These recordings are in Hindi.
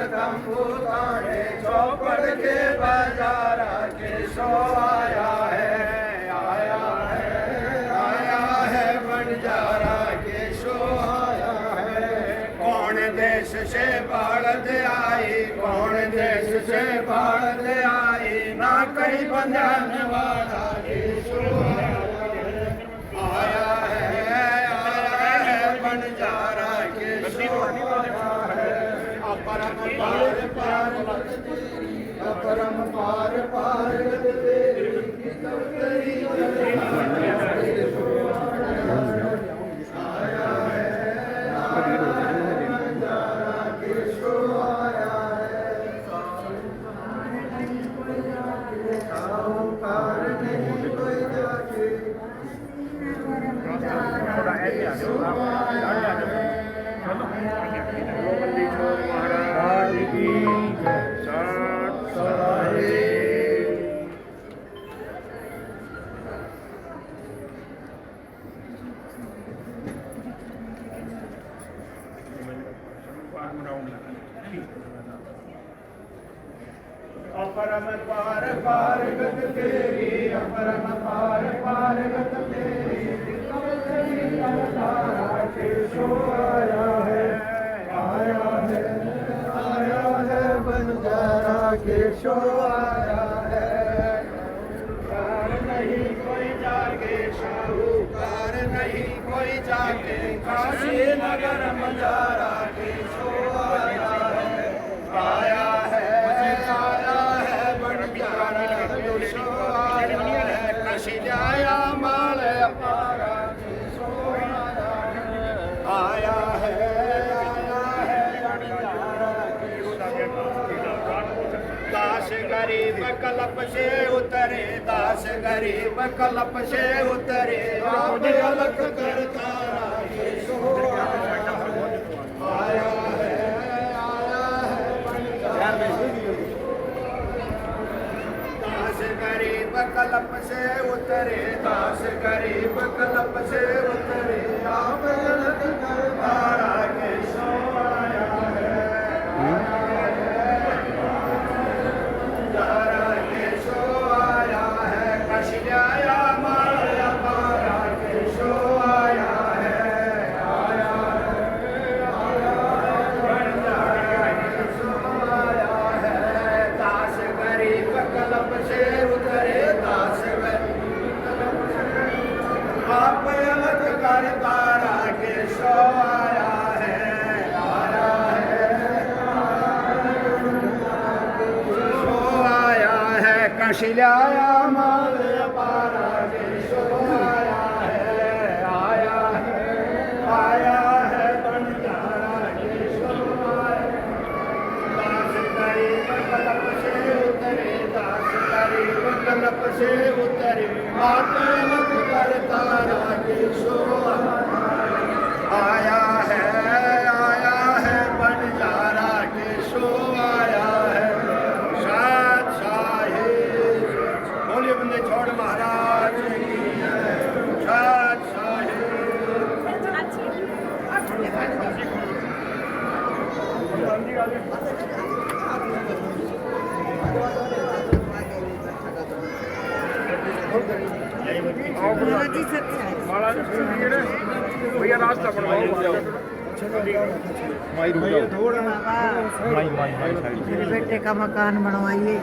तंबू ताने चौपड़ के बाजारा के शो आया है बंजारा के शो आया है। कौन देश से बाढ़ आई, कौन देश से बाढ़ आई, ना कहीं बंधन वाला के शो आया है बंजारा के शो आया है। अपरम पार पार अपरम पार पार अपरम पार पार गत तेरी, अपरम पार पार गत तेरी, तारा के शो आया है बंजारा के शो आया है। कार नहीं कोई जागे शाहूकार नहीं कोई जागे, काशी नगर मजारा के शो आया है बंजारा के शो आया है। काशी जाया माल अपारा के शो आया है बंजारा के शो। दास गरीब कल्प से उतरे, दास गरीब कल्प से उतरे, आप अलग कर तारा के शो आया है दास गरीब कल्प से उतरे, दास गरीब कल्प से उतरे, आप अलग कर तारा के शो आया है बंजारा के शो आया है। काशी जाया माल अपारा के शो आया है बंजारा के शो आया है। दास गरीब कल्प से उतरे, दास गरीब कल्प से आप अलग कर तारा के शो आया है काशी लाया माल अपारा के शो आया है बंजारा के शो आया। दास गरीब कल्प से उतरे, दास गरीब कल्प से उतरे, आप अलग कर तारा के शो आया है बंजारा के शो आया है। बोलिए बंदे छोड़ महाराज की साथ भैया रास्ता बनवाओ मेरे बेटे का मकान बनवाइए।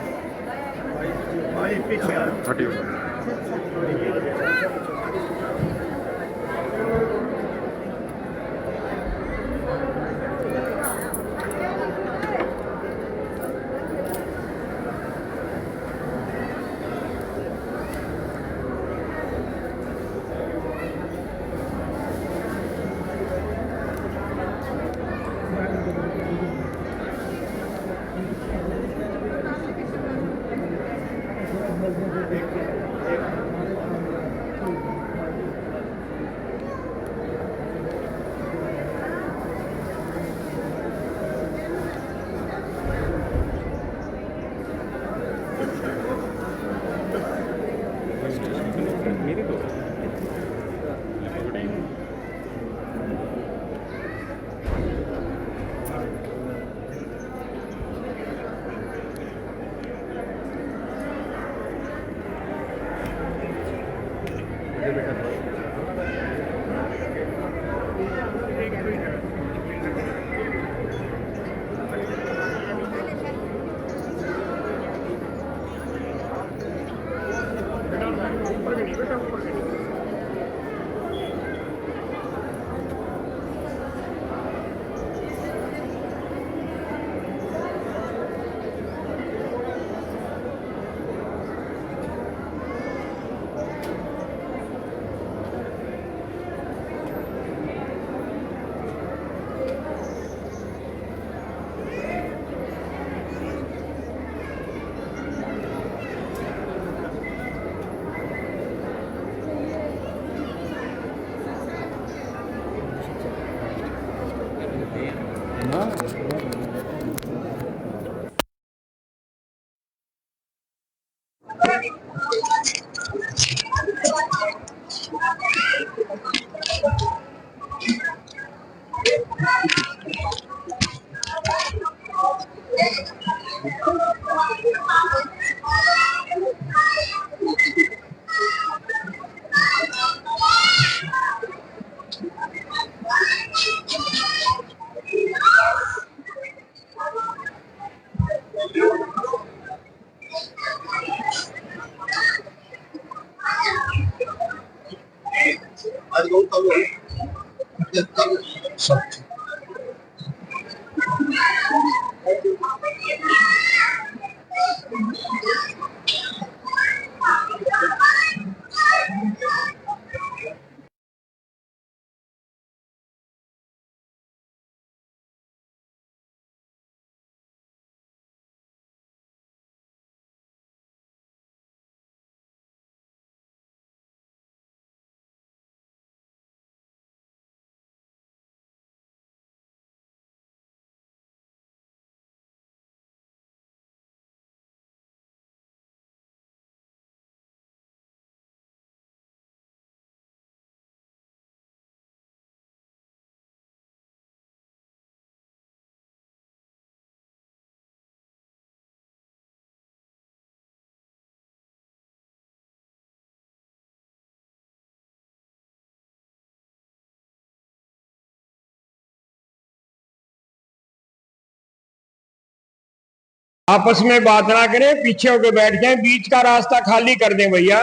आपस में बात ना करें, पीछे होकर बैठ जाएं, बीच का रास्ता खाली कर दें भैया।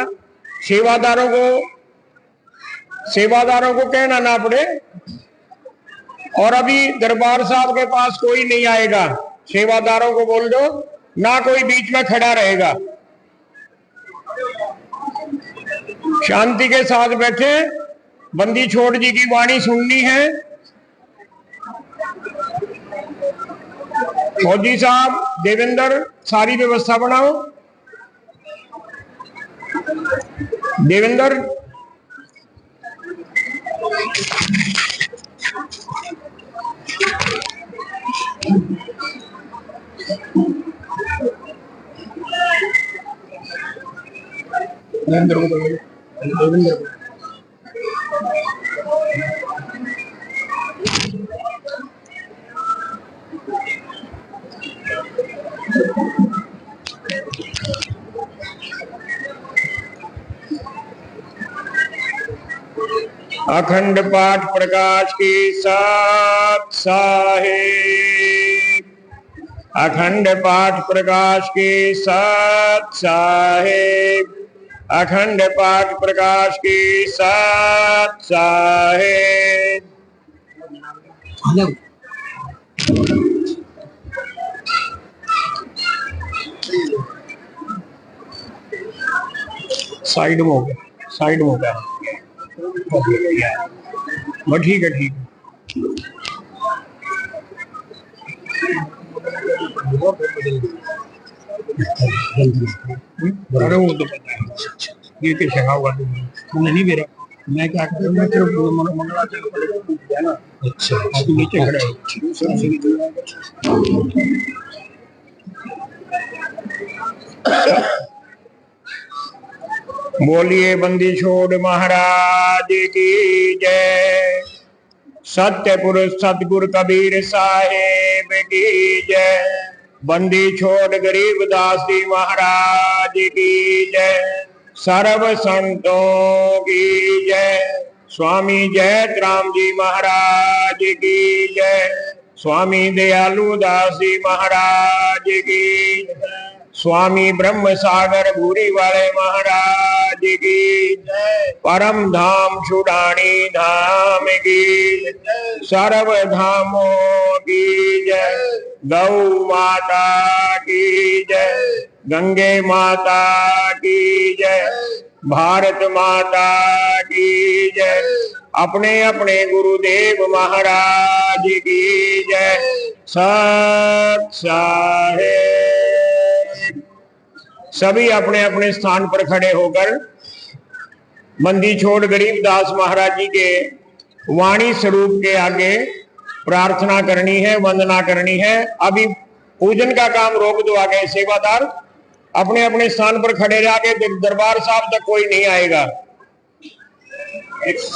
सेवादारों को कहना ना पड़े। और अभी दरबार साहब के पास कोई नहीं आएगा, सेवादारों को बोल दो, ना कोई बीच में खड़ा रहेगा। शांति के साथ बैठे, बंदी छोड़ जी की वाणी सुननी है। फौजी साहब, देवेंद्र, सारी व्यवस्था बनाओ। देवेंद्र, अखंड पाठ प्रकाश की साथ साहेब, अखंड पाठ प्रकाश की साथ साहेब, अखंड पाठ प्रकाश की साथ साहेब। साइड में हो गया, साइड में हो गया। ठीक है, ठीक है। अरे वो तो पता है, ये कैसे होगा नहीं मेरा। मैं क्या करूँ, मैं सिर्फ मंगलाचरण पड़ेगा ना। अच्छा, नीचे खड़ा है। बोलिए बंदी छोड़ महाराज की जय। सत्य पुरुष सतगुरु कबीर साहेब की जय। बंदी छोड़ गरीबदास जी महाराज की जय। सर्व संतों की जय। स्वामी जयतराम जी महाराज की जय। स्वामी दयालु दास जी महाराज की जय। स्वामी ब्रह्म सागर भूरी वाले महाराज की जय। परम धाम सुडानी धाम की जय। सर्व धामों की जय। गौ माता की जय। गंगे माता की जय। भारत माता की जय। अपने अपने गुरुदेव महाराज की जय। सत साहेब। सभी अपने अपने स्थान पर खड़े होकर बंदी छोड़ गरीबदास महाराज जी के वाणी स्वरूप के आगे प्रार्थना करनी है, वंदना करनी है। अभी पूजन का काम रोक दो, आगे सेवादार अपने अपने स्थान पर खड़े जाके, दरबार साहब तक कोई नहीं आएगा।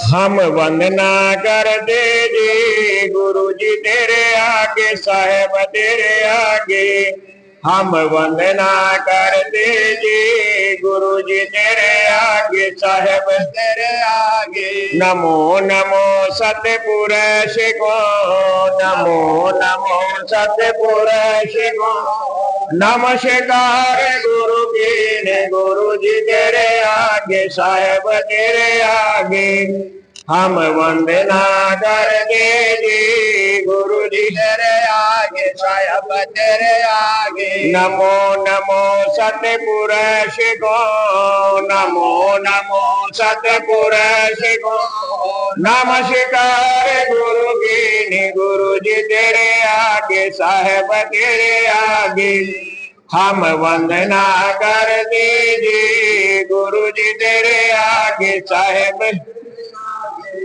हम वंदना करते जी गुरु जी तेरे आगे, साहेब तेरे आगे। हम वंदना करते जी गुरु जी तेरे आगे, साहेब तेरे आगे। नमो नमो सतपुरुष को, नमो नमो सतपुरुष को। नमस्कार गुरु की ने, गुरु जी तेरे आगे, साहेब तेरे आगे। हम वंदना करते जी गुरु जी तेरे आगे, साहेब तेरे आगे। नमो नमो सतपुरुष को, नमो नमो सतपुरुष को। नमस्कार गुरु की ने, गुरु जी तेरे आगे, साहेब तेरे आगे। हम वंदना करते जी गुरु जी तेरे आगे, साहेब।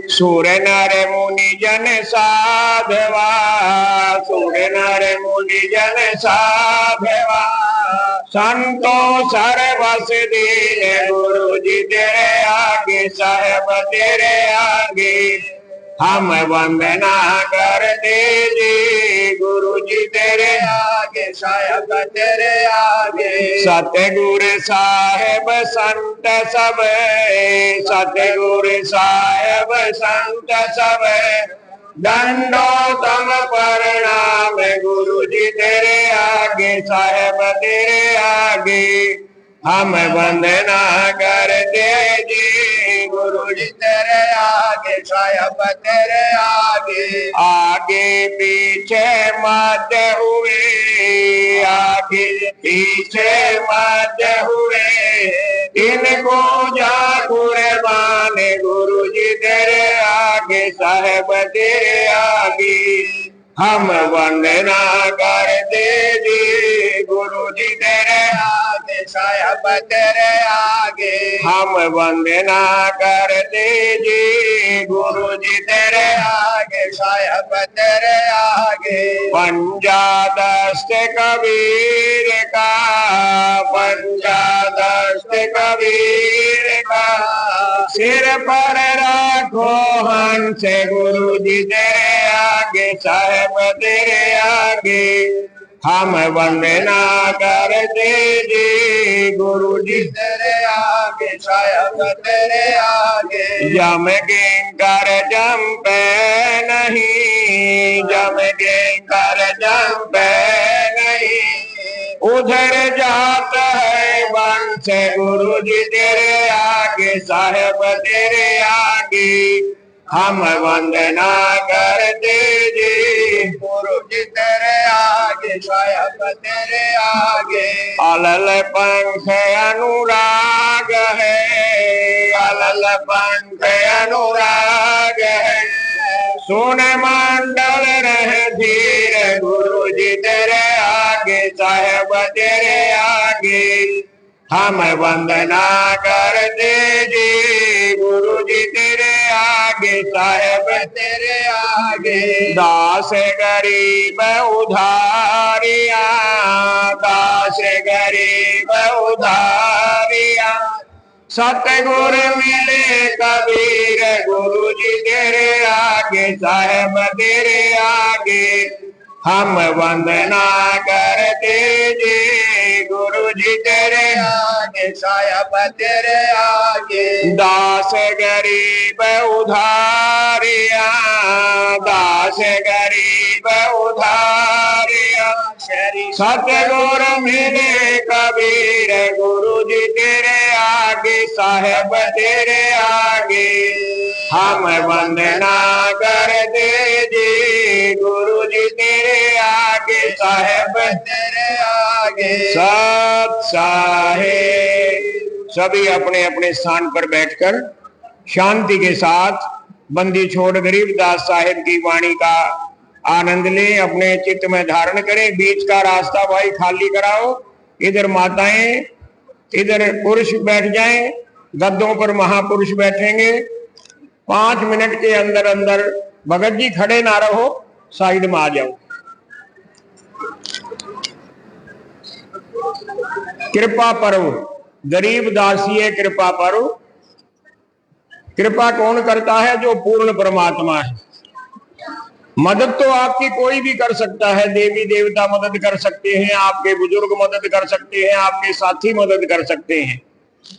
सूर नर मुनि जन साधवा, सूर नर मुनि जन साधवा। संतो सर्वस दीन, गुरु जी तेरे आगे, साहेब तेरे आगे। हम वंदना करते जी गुरु जी तेरे आगे, साहेब तेरे आगे। सतगुरु साहेब संत सब, सतगुरु साहेब संत सब। दंडोतम प्रणाम गुरु जी तेरे आगे, साहेब तेरे आगे। हम वंदना करते जी गुरु जी तेरे आगे, साहेब तेरे आगे। आगे पीछे मत हुए, आगे पीछे मत हुए। इनको जा कुर्बान गुरु जी तेरे आगे, साहेब तेरे आगे। हम वंदना करते जी गुरु जी तेरे आगे, साहेब तेरे आगे। हम वंदना करते जी गुरु जी तेरे आगे, साहेब तेरे आगे। पंजा दस्त कबीर का, पंजा दस्त कबीर का। सिर पर राखो हंस गुरु जी तेरे आगे, साहेब तेरे आगे। हम वंदना करते जी गुरु जी तेरे आगे, साहेब तेरे आगे। जम किंकर जंपे नहीं, जम किंकर जंपे नहीं। उधर जाता है वंश गुरु जी तेरे आगे, साहेब तेरे आगे। हम वंदना करते जी गुरु जी तेरे आगे, साहेब तेरे आगे। अलल पंख अनुराग है, अलल पंख अनुराग है। सुन मंडल रहे धीर गुरु जी तेरे आगे, साहेब तेरे आगे। हम वंदना करते जी गुरु जी तेरे आगे, साहेब तेरे आगे। दास गरीब उधारिया, दास गरीब उधारिया। सतगुर मिले कबीर गुरु जी तेरे आगे, साहेब तेरे आगे। हम वंदना करते जी गुरु जी तेरे आगे, साहेब तेरे आगे। दास गरीब उधारिया, दास गरीब उधारिया। सतगुर मिले कबीर गुरु जी तेरे आगे, साहेब तेरे आगे। हम वंदना करते जी गुरु जी तेरे आगे, साहेब तेरे आगे। सत साहेब सभी अपने अपने स्थान पर बैठकर शांति के साथ बंदी छोड़ गरीबदास साहेब की वाणी का आनंद लें, अपने चित्त में धारण करें। बीच का रास्ता भाई खाली कराओ। इधर माताएं, इधर पुरुष बैठ जाएं। गद्दों पर महापुरुष बैठेंगे। 5 मिनट के अंदर अंदर भगत जी खड़े ना रहो, साइड में आ जाओ। कृपा पर्व, गरीब दासिये कृपा पर्व। कृपा कौन करता है? जो पूर्ण परमात्मा है। मदद तो आपकी कोई भी कर सकता है, देवी देवता मदद कर सकते हैं, आपके बुजुर्ग मदद कर सकते हैं, आपके साथी मदद कर सकते हैं,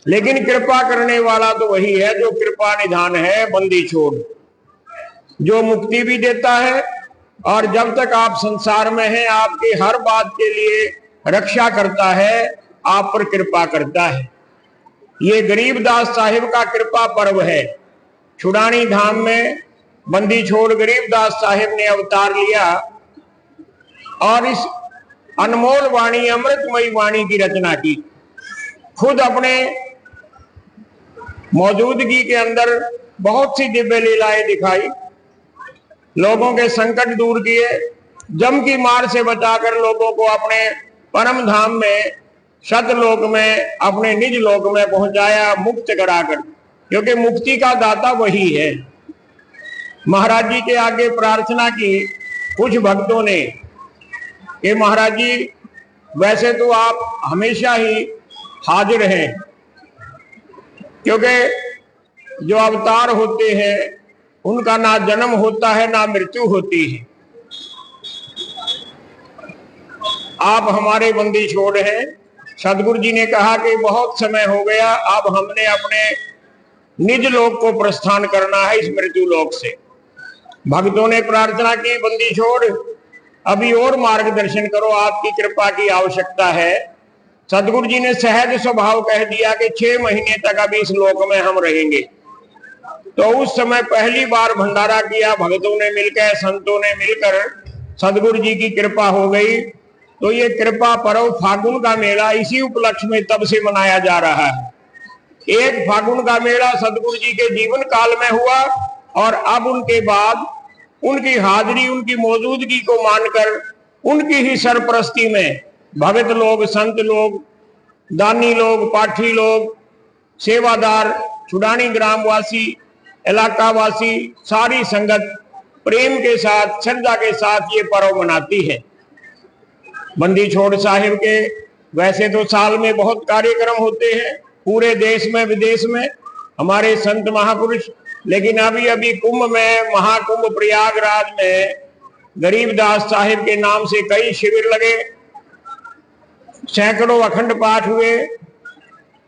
लेकिन कृपा करने वाला तो वही है जो कृपा निधान है, बंदी छोड़, जो मुक्ति भी देता है और जब तक आप संसार में हैं आपकी हर बात के लिए रक्षा करता है, आप पर कृपा करता है। ये गरीबदास साहिब का कृपा पर्व है। छुड़ानी धाम में बंदी छोड़ गरीबदास साहिब ने अवतार लिया और इस अनमोल वाणी, अमृतमयी वाणी की रचना की। खुद अपने मौजूदगी के अंदर बहुत सी दिव्य लीलाएं दिखाई, लोगों के संकट दूर किए, जम की मार से बचाकर लोगों को अपने परम धाम में, सतलोक में, अपने निज लोक में पहुंचाया, मुक्त कराकर, क्योंकि मुक्ति का दाता वही है। महाराज जी के आगे प्रार्थना की कुछ भक्तों ने कि महाराज जी वैसे तो आप हमेशा ही हाजिर हैं, क्योंकि जो अवतार होते हैं उनका ना जन्म होता है ना मृत्यु होती है। आप हमारे बंदी छोड़ हैं। सदगुरु जी ने कहा कि बहुत समय हो गया, अब हमने अपने निज लोक को प्रस्थान करना है इस मृत्यु लोक से। भक्तों ने प्रार्थना की, बंदी छोड़ अभी और मार्गदर्शन करो, आपकी कृपा की आवश्यकता है। सदगुरु जी ने सहज स्वभाव कह दिया कि 6 महीने तक अभी इस लोक में हम रहेंगे। तो उस समय पहली बार भंडारा किया, भक्तों ने मिलकर, संतों ने मिलकर, सदगुरु जी की कृपा हो गई। तो ये कृपा पर्व फागुन का मेला इसी उपलक्ष्य में तब से मनाया जा रहा है। एक फागुन का मेला सदगुरु जी के जीवन काल में हुआ और अब उनके बाद उनकी हाजिरी, उनकी मौजूदगी को मानकर उनकी ही सरपरस्ती में भगत लोग, संत लोग, दानी लोग, पाठी लोग, सेवादार, छुड़ानी ग्रामवासी, इलाका वासी, सारी संगत प्रेम के साथ, श्रद्धा के साथ ये पर्व मनाती है। बंदी छोड़ साहिब के वैसे तो साल में बहुत कार्यक्रम होते हैं, पूरे देश में विदेश में हमारे संत महापुरुष, लेकिन अभी अभी कुंभ में, महाकुंभ प्रयागराज में गरीबदास साहिब के नाम से कई शिविर लगे, सैकड़ों अखंड पाठ हुए,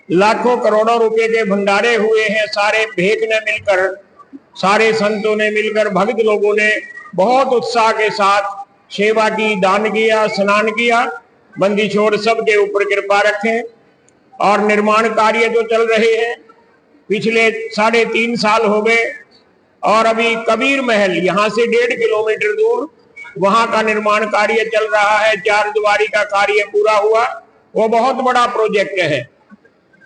लाखों करोड़ों रुपए के भंडारे हुए हैं। सारे भेक ने मिलकर, सारे संतों ने मिलकर, भक्त लोगों ने बहुत उत्साह के साथ सेवा की, दान किया, स्नान किया। बंदी छोड़ सबके ऊपर कृपा रखें। और निर्माण कार्य जो चल रहे हैं, पिछले 3.5 साल हो गए और अभी कबीर महल यहाँ से 1.5 किलोमीटर दूर वहां का निर्माण कार्य चल रहा है। 4 दीवारी का कार्य पूरा हुआ, वो बहुत बड़ा प्रोजेक्ट है।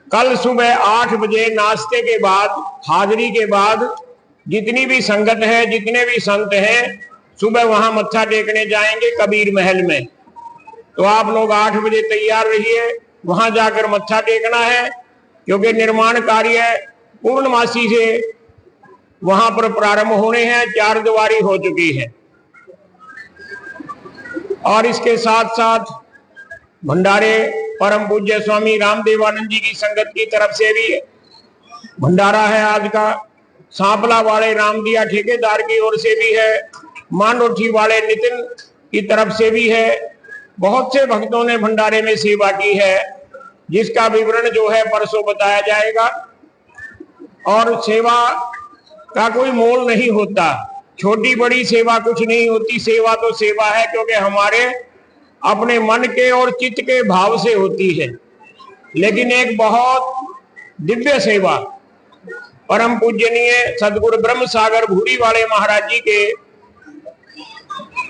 कल सुबह 8 बजे नाश्ते के बाद, हाजिरी के बाद जितनी भी संगत है, जितने भी संत हैं, सुबह वहां मत्था टेकने जाएंगे कबीर महल में। तो आप लोग 8 बजे तैयार रहिए, वहां जाकर मत्था टेकना है, क्योंकि निर्माण कार्य पूर्णमासी से वहां पर प्रारंभ होने हैं। 4 दीवारी हो चुकी है और इसके साथ साथ भंडारे परम पूज्य स्वामी रामदेवानंद जी की संगत की तरफ से भी भंडारा है आज का। सांपला वाले रामदिया ठेकेदार की ओर से भी है, मानोठी वाले नितिन की तरफ से भी है। बहुत से भक्तों ने भंडारे में सेवा की है, जिसका विवरण जो है परसों बताया जाएगा। और सेवा का कोई मोल नहीं होता, छोटी बड़ी सेवा कुछ नहीं होती। सेवा तो सेवा है, क्योंकि हमारे अपने मन के और चित्त के भाव से होती है। लेकिन एक बहुत दिव्य सेवा परम पूजनीय सदगुरु ब्रह्म सागर भूरी वाले महाराज जी के,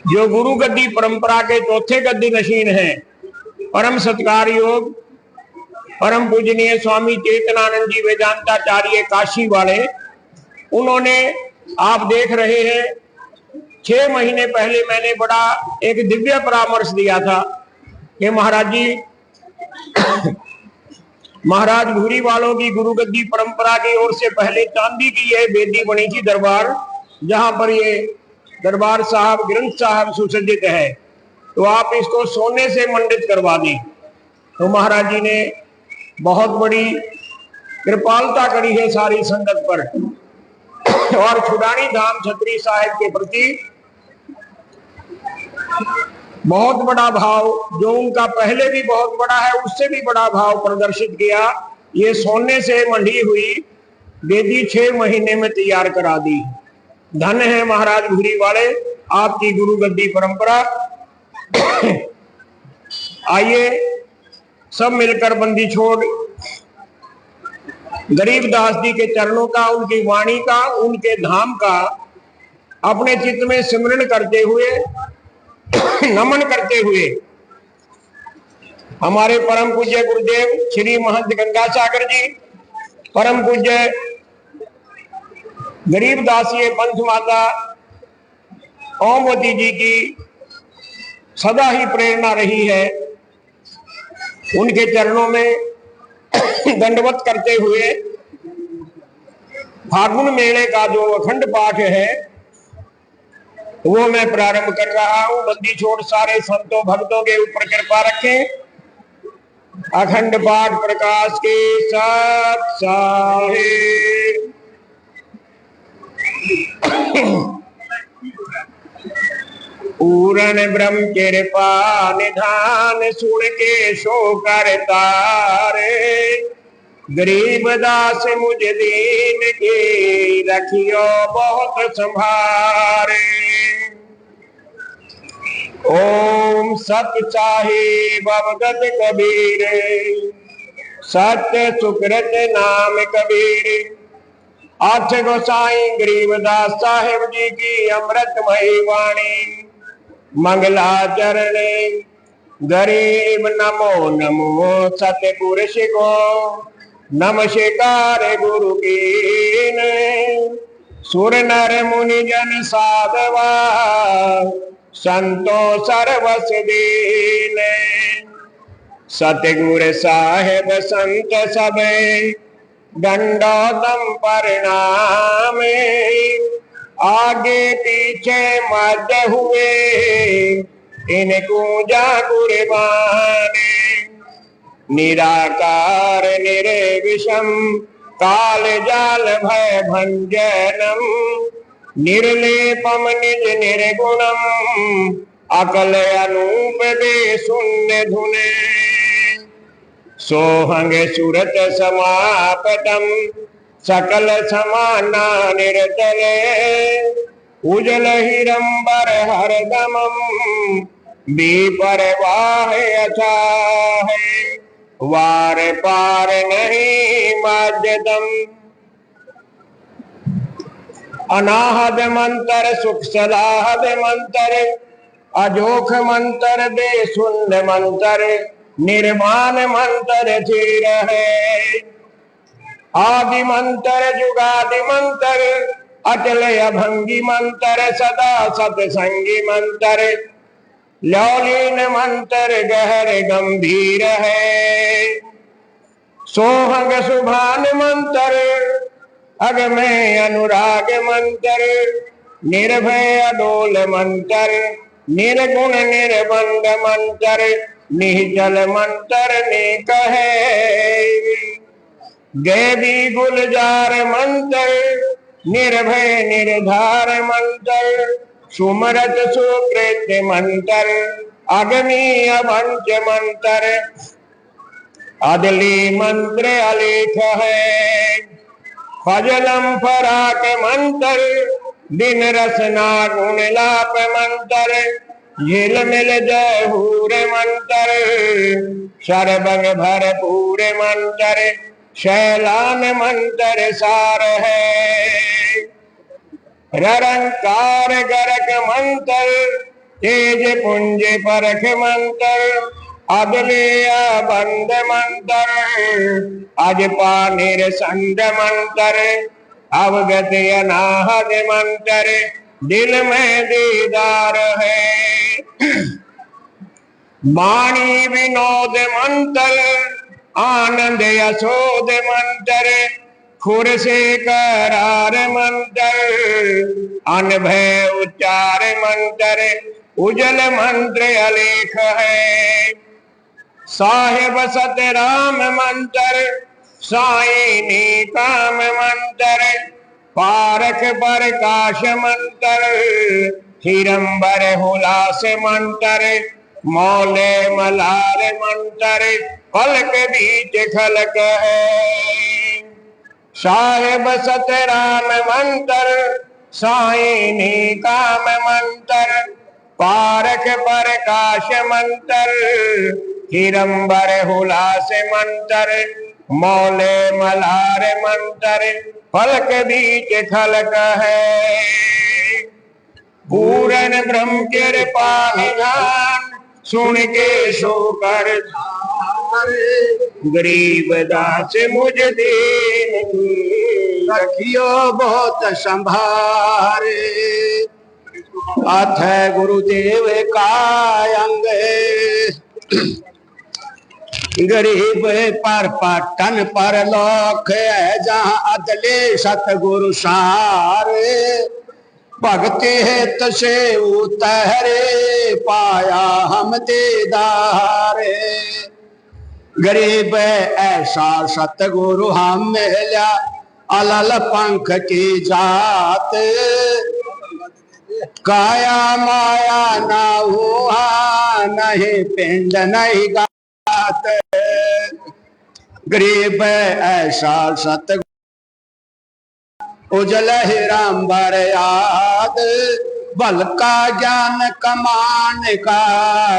जो गुरु गद्दी परंपरा के चौथे गद्दी नशीन हैं, परम सत्कार योग परम पूजनीय स्वामी चेतनानंद जी वेदांताचार्य काशी वाले, उन्होंने, आप देख रहे हैं, 6 महीने पहले मैंने बड़ा एक दिव्य परामर्श दिया था कि महाराज जी, महाराज भूरी वालों की गुरु गद्दी परंपरा की ओर से पहले चांदी की यह वेदी बनी थी दरबार, जहां पर ये दरबार साहब ग्रंथ साहब सुसज्जित है, तो आप इसको सोने से मंडित करवा दें। तो महाराज जी ने बहुत बड़ी कृपालता करी है सारी संगत पर, और छुड़ानी धाम छतरी साहिब के प्रति बहुत बड़ा भाव, जो उनका पहले भी बहुत बड़ा है उससे भी बड़ा भाव प्रदर्शित किया। ये सोने से मंडी हुई बेदी 6 महीने में तैयार करा दी। धन है महाराज भूरी वाले, आपकी गुरु गद्दी परंपरा। आइए सब मिलकर बंदी छोड़ गरीबदास जी के चरणों का, उनकी वाणी का, उनके धाम का अपने चित्त में सिमरण करते हुए, नमन करते हुए हमारे परम पूज्य गुरुदेव श्री महंत गंगासागर जी, परम पूज्य गरीबदासीय पंथ माता ओमवती जी की सदा ही प्रेरणा रही है, उनके चरणों में दंडवत करते हुए फागुन मेले का जो अखंड पाठ है वो मैं प्रारंभ कर रहा हूं। बंदी छोड़ सारे संतों भक्तों के ऊपर कृपा रखें। अखंड पाठ प्रकाश के साथ साहिब। पूर्ण ब्रह्म कृपा निधान सुन के शो करता रे, गरीब दास मुझे दीन की रखियो बहुत संभारे। ओम सत्य साहिब अवगत कबीर, सत्य सुकृत नाम कबीर। आठ गोसाई गरीबदास साहिब जी की अमृतमयी वाणी, मंगलाचरण गरीब नमो नमो सतपुरुष को नमस्कार गुरु कीन। सुर नर मुनि जन साधवा संतो सर्वस दीन। सतगुरु साहेब संत सबे दंडोतम परिणाम, आगे पीछे मध्य हुए इनको जा कुर्बानी। निराकार निर्विषम काल जाल भय भंजनम, निर्लेपम निज निर्गुणम अकल अनूप दे शून्य धुने। सोहंग सुरत समापतम सकल समाना निरतले, उजल हिरंबर हरदमम बेपरवाह अथाह। वार पार नहीं माध्यदम, अनाहद मंत्र सुख सलाहद मंत्र, अजोख मंत्र दे शून्य मंत्र, निर्माण मंत्र धीर है। आदि मंत्र जुगादि मंत्र, अचल अभंगी मंत्र, सदा सतसंगी मंत्र, लौलीन मंत्र गहर गंभीर है। सोहग सुभान मंत्र, अग में अनुराग मंत्र, निर्भय अडोल मंत्र, निर्गुण निर्बंध मंत्र, निश्चल मंत्र ने कहे। गैबी गुलजार मंत्र, निर्भय निर्धार मंत्र, सुमरत सुकृत मंत्र, अग्नि अभंच मंत्र, अदली मंत्र अलेख है। फजलम फराक मंत्र, दिन रसना गुण लाप मंत्र, झिल मिल जय हूर मंत्र, सरबंग भरपूर मंत्र, शैलान मंत्र सार है। ररंकार गरक मंत्र, तेज पुंज परख मंत्र, अदलिया बंद मंत्र, अजपा निरसंद मंत्र, अवगत अनाहद मंत्र, दिल में दीदार है। वाणी विनोद मंत्र, आनंद यशोद मंत्र, खुर से करार मंत्र अनभय उच्चार मंत्र उजल मंत्र अलेख है। साहेब सतराम मंत्र साई काम मंत्र पारक प्रकाश मंत्र हिरंबर हुलास मंत्र मौले मलार मंत्र फलक बीच खलक है। साहेब सतराम मंत्र साई काम मंत्र पारक प्रकाश मंत्र हिरंबर हुलास मंत्र मौले मलार मंत्र फलक बीच खलक है। पूरन ब्रह्म कृपा निधान सुन के शोकर गरीब दास मुझ दीन की रखियो बहुत संभारे। अथ गुरुदेव का अंग गरीब पर पटन पर लोक है जहाँ अदले सतगुरु सारे। भक्ति हित से उतरे पाया हम दीदारे। गरीब ऐसा सतगुरु हम मिला अलल पंख की जात। काया माया ना हुआ नहीं पिंड नहीं गात। गरीब ऐसा सतगुरु उजल हिरंबर याद। बल का ज्ञान कमान का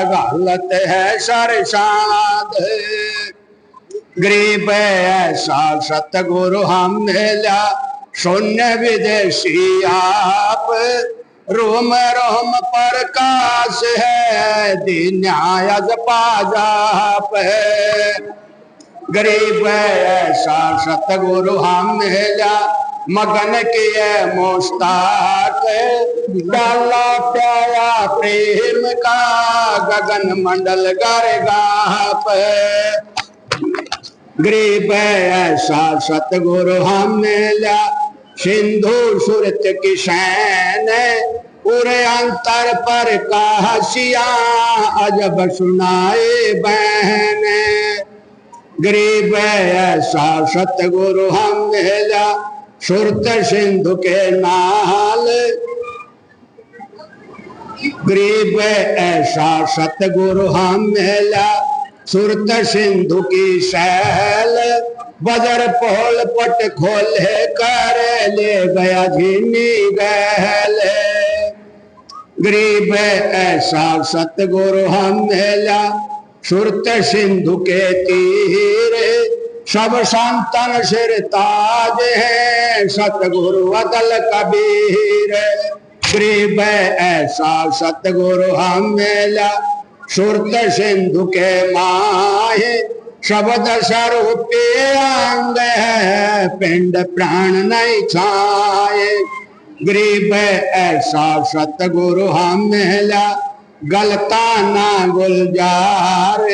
गलत है सरसाद। गरीब ऐसा सतगुरु हम मिला शून्य विदेशी आप। रोम रोम प्रकाश है दीन्याय पाजाप है। गरीब ऐसा सतगुरु हम मिला मगन किए मुस्ताक। डाला प्याया प्रेम का गगन मंडल गाप। गरीब ऐसा सतगुरु हम मिला सिंधु सुरत की सैन। पूरे अंतर पर काशिया अजब सुनाए बहन। गरीब ऐसा सतगुरु हम मिला सुरत सिंधु के नाल। गरीब ऐसा सतगुरु हम मिला सुरत सिंधु की शैल। बजर पोल पट खोले कर ले गया झीनी गहल। गरीब ऐसा सतगुरु हम मिला सुरत सिंधु के तीर। सब संतन सिर ताज है सतगुरु अदल कबीर। गरीब ऐसा सतगुरु हम मिला सुरत सिंधु के माहे। शब्द स्वरूपी अंग है पिंड प्राण नहीं छाए। गरीब ऐसा सतगुरु हम मिला गलता ना गुलजार।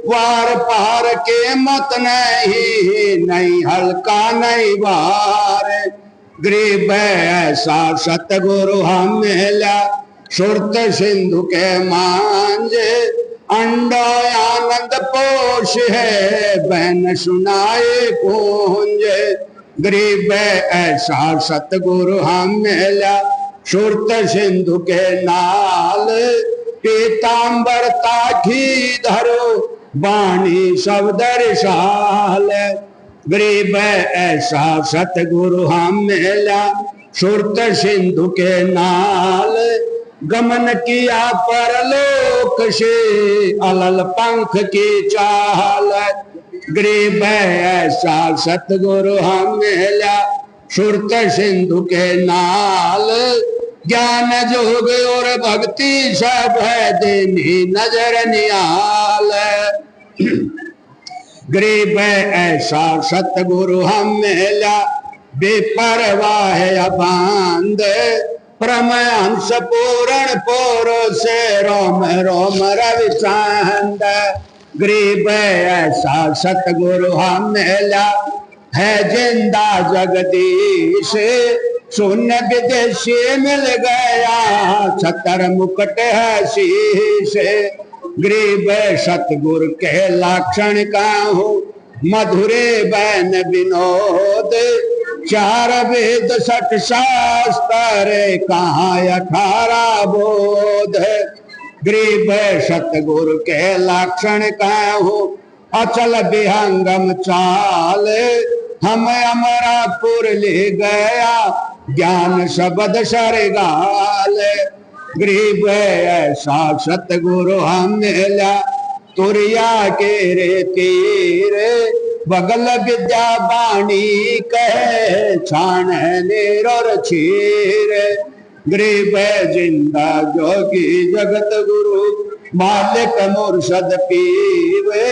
वार पार के मत नहीं हल्का नहीं वार। गरीब ऐसा सतगुरु हम मिला सुरत सिंधु के मांझे। अंडो आनंद पोष है बहन सुनाए पूंज। गरीब ऐसा सतगुरु हम मिला सुरत सिंधु के नाल। पीताम्बर ताठी धरो बाणी सब दर्शाल। गरीब ऐसा सतगुरु हम मिला सुरत सिंधु के नाल। गमन किया परलोक से अलल पंख की चाल। गरीब ऐसा सतगुरु हम मिला सुरत सिंधु के नाल। ज्ञान जोग और भक्ति सब है देनी नजर निहाल। गरीब ऐसा सतगुरु हम मिला बेपरवाह अबांध। प्रमहंस पूर्ण पोरो से रोम रोम रविचांद। गरीब ऐसा सतगुरु हम मिला है जिंदा जगदीश, शून्य विदेशी मिल गया, छतर मुकुट है शीश। गरीब सतगुरु के लक्षण कहूँ, मधुरे बैन विनोद, चार वेद सठ शास्त्र, कहाँ 18 बोध। गरीब सतगुरु के लक्षण कहूँ, अचल विहंगम चाल, हम अमरापुर ले गया, ज्ञान शब्द सरगाल। गरीब ऐसा सतगुरु हम मिला, तुरिया के रे तीर, बगल विद्या बाणी कहे, छान नीर और छीर। गरीब जिंदा जोगी जगत गुरु, मालिक मुर्शद पीवे,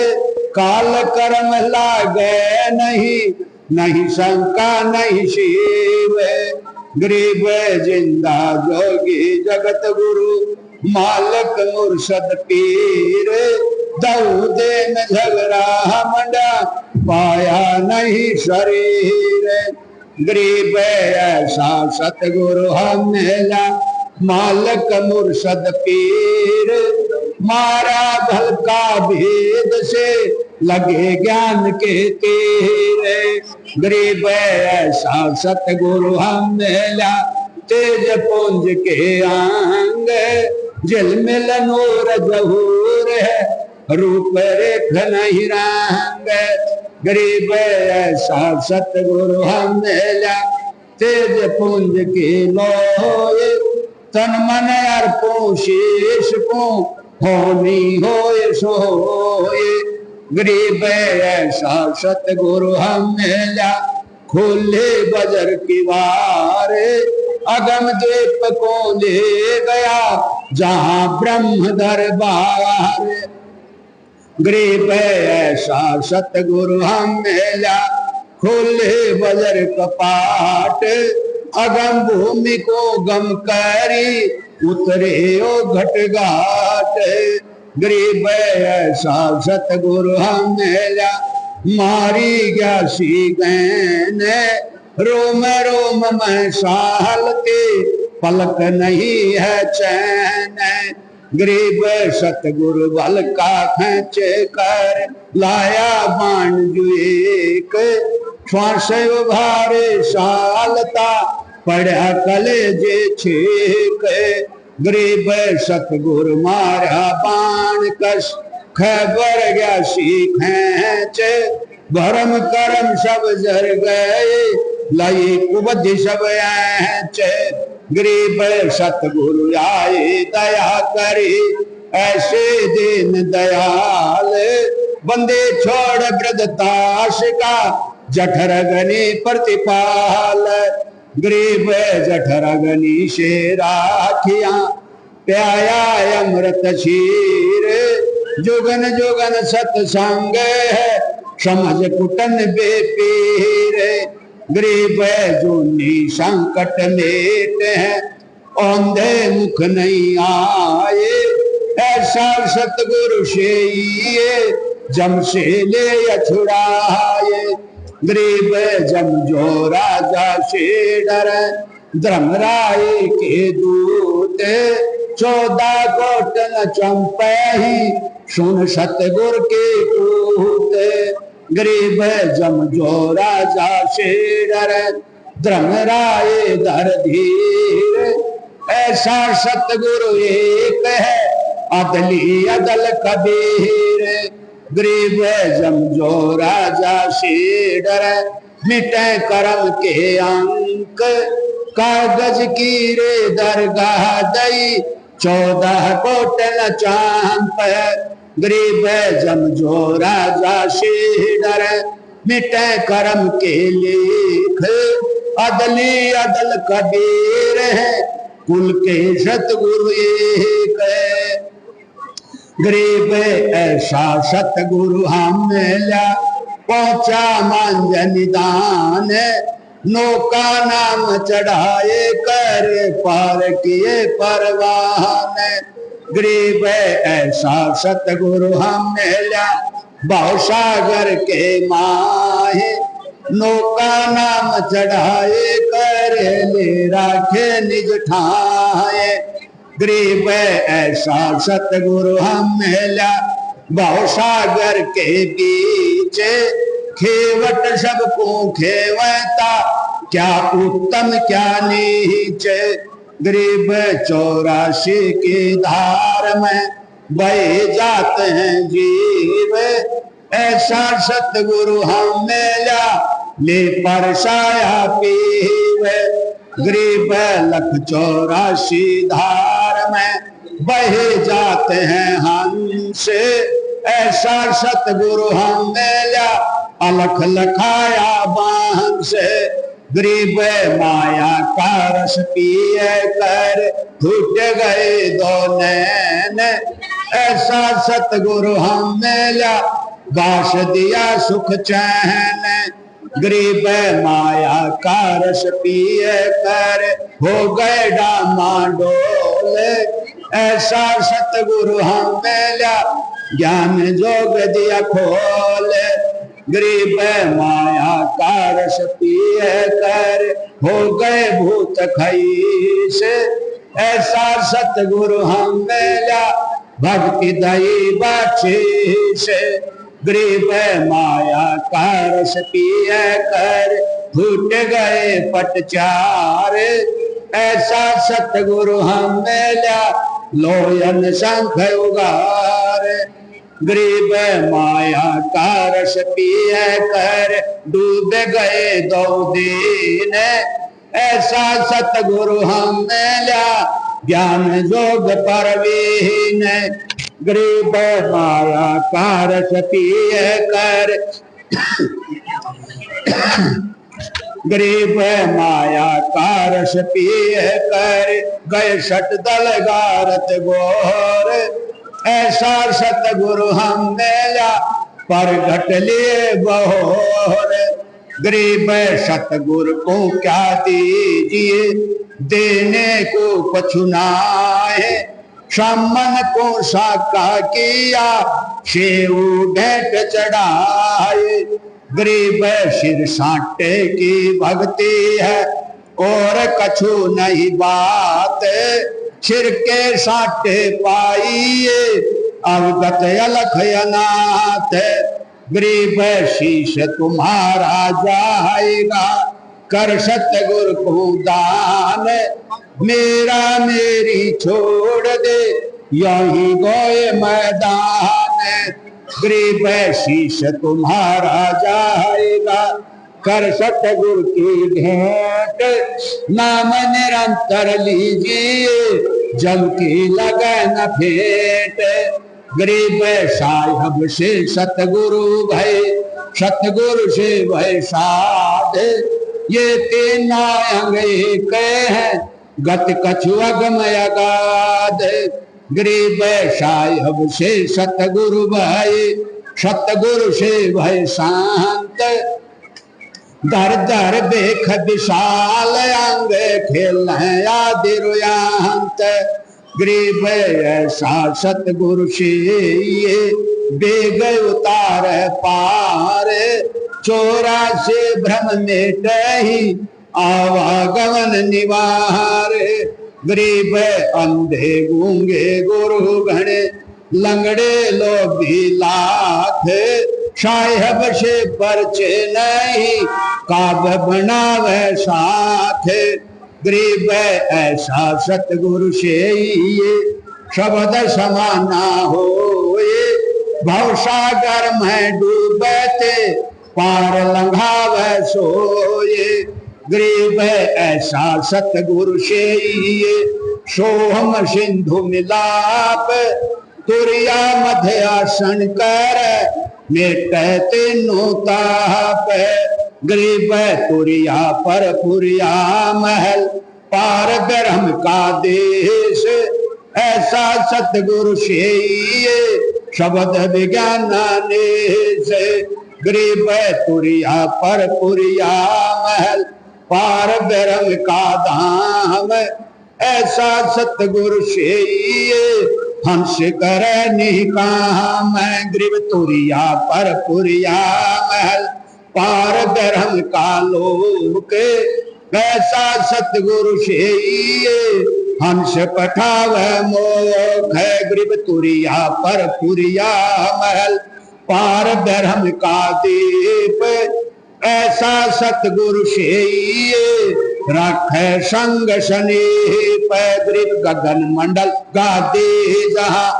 काल कर्म लागे नहीं, नहीं शंका नहीं शिव। गरीब जिंदा जोगी जगत गुरु, मालिक मुर्शद पीर, दऊदे में झगड़ा मंडा, पाया नहीं शरीर। गरीब ऐसा सतगुरु हम मिला, मालिक मुर्शद पीर, मारा भलका भेद से लगे ज्ञान के तीर। गरीब ऐसा सतगुरु हम मिला, तेज पुंज के अंग, झिलमिल नूर जहूर है, रूप रेख नहीं रंग। गरीब ऐसा सतगुरु हम मिला, तेज पुंज के लोए, तन मन अर्पो शीश को, होनी होए सोए। गरीब ऐसा सतगुरु हम मिला, खुले बजर की वारे, अगम द्वीप को ले गया, जहां ब्रह्म दरबार। गरीब ऐसा सतगुरु हम मिला, खुले बजर कपाट, अगम भूमि को गम करी, उतरे ओ घट घाट। गरीब ऐसा सतगुरु हम मिला, मारी गया सी गैन, रोम रोम में सालते, पलक नहीं है चैन। गरीब सतगुरु बल का खींच कर, लाया बाण जुएक, श्वास भारे सालता, पड़ा कलेजे छेक। गरीब सतगुरु मारा बाण कस, खबर गया सी खैच, भरम करम सब जर गए, लाई कुबद्धि सब ऐच। गरीब सतगुरु आए दया करे, ऐसे दिन दयाल, बंदे छोड़ ब्रजताश का, जठर गनी प्रतिपाल। गरीब जठर गनी से राखिया, प्याया अमृत क्षीर, जुगन जुगन सत्संग है, समझ कुटन बेपीर। गरीब जूनी संकट मेट है, औंधे मुख नहीं आए, ऐसा सतगुरु से जम से ले छुड़ाए। गरीब जम जो राजा से डर, धर्मराय के दूत, 14 कोट न चंपे ही, सुन सतगुर के पूत। गरीब जम जो राजा से डर, धर्मराय धर धीर, ऐसा सतगुरु एक है, अदली अदल कबीर। गरीब जम जो राजा से डर, मिटे करम के अंक, कागज की रे दरगाह दई, 14 कोट न चांप। गरीब जम जो राजा से डर, मिटे करम के लेख, अदली अदल कबीर है, कुल के सतगुरु एक है। गरीब ऐसा सतगुरु हम मिला, पहुंचा मांझ निदान, नौका नाम चढ़ाए कर, पार किए परवान। गरीब ऐसा सतगुरु हम मिला, बहुसागर के माहे, नौका नाम चढ़ाए करे ले राखे निज ठाए। गरीब ऐसा सतगुरु हम मिला भाव सागर के बीच, खेवट सबको खेवता क्या उत्तम क्या नीच। गरीब 84 की धार में बह जाते हैं जीव, ऐसा सतगुरु हम मिला ले परसाया पीव। गरीब 184 धार में बह जाते हैं हंस, ऐसा सतगुरु हम मिला अलख लखाया बांस। गरीब माया का रस पिए कर फूट गए दो नैन, ऐसा सतगुरु हम मिला बास दिया सुख चैन। गरीब माया का रस पिए कर हो गए डामाडोल, ऐसा सतगुरु हम मिला ज्ञान जोग दिया खोल। गरीब माया का रस पिए कर हो गए भूत खईस, ऐसा सतगुरु हम मिला भक्ति दई बख्शीश। गरीब माया का रस पिए कर फूट गए पटचार, ऐसा सतगुरु हम मिला लोयन शंख उगार। गरीब माया का रस पिए कर डूब गए दो दीन, ऐसा सतगुरु हम मिला ज्ञान जोग परवीन। गरीब माया का रस पिए कर गरीब माया का रस पिए कर गए सट दल गारत गोर, ऐसा सतगुरु हम मिला पर घट लिए बहोर। गरीब सतगुरु को क्या दीजिए देने को पछुनाए, सम्मन को साका किया शेव भेंट चढ़ाए। गरीब सिर साटे की भक्ति है और कछु नहीं बात, सिर के साटे पाइए अवगत अलख अनाथ। गरीब शीश तुम्हारा जाएगा कर सतगुरु को दान, मेरा मेरी छोड़ दे यही गोए मैदान। गरीब शीश तुम्हारा जाएगा कर सतगुरु की भेंट, नाम निरंतर लीजिए जल की लगन भेंट। गरीब साहिब से सतगुरु भय सतगुरु से भय साध, ये तीन अंग एक हैं गत कछु अगमय अगाध। गरीब साहिब से सतगुरु भय सतगुरु से भय शांत, दर दर बेख विशाल अंग खेल आदि रुयांत। गरीब ऐसा सतगुरु से ये बेग उतार पार, 84 भ्रम मेट ही आवागमन निवार। गरीब अंधे गूंगे गुरु गणे लंगड़े लोभी लाख, साहिब से परचे नहीं काब बनावे साथ। गरीब ऐसा सतगुरु से ये शब्द समाना होए, भवसागर में डूबते पार लंघावे सोए। गरीब ऐसा सतगुरु से ये सोहम सिंधु मिलाप, तुरिया मध्य आसन कर मेटते नो ताप। गरीब तुरिया पर पुरिया महल पार ग्रह का देश, ऐसा सतगुरु से ये शब्द विज्ञान से। गरीब तुरिया पर पुरिया महल पार ब्रह्म का धाम, ऐसा सतगुरु से ये हंस करे निकाम। गरीब तुरिया पर पुरिया महल पार ब्रह्म का लोक ऐसा सतगुरु शेइए हंस पठावे मोख गरीब तुरिया पर पुरिया महल पार ब्रह्म का दीप ऐसा सतगुरु शेइए रखे संग सनीप गरीब गगन मंडल गादे जहाँ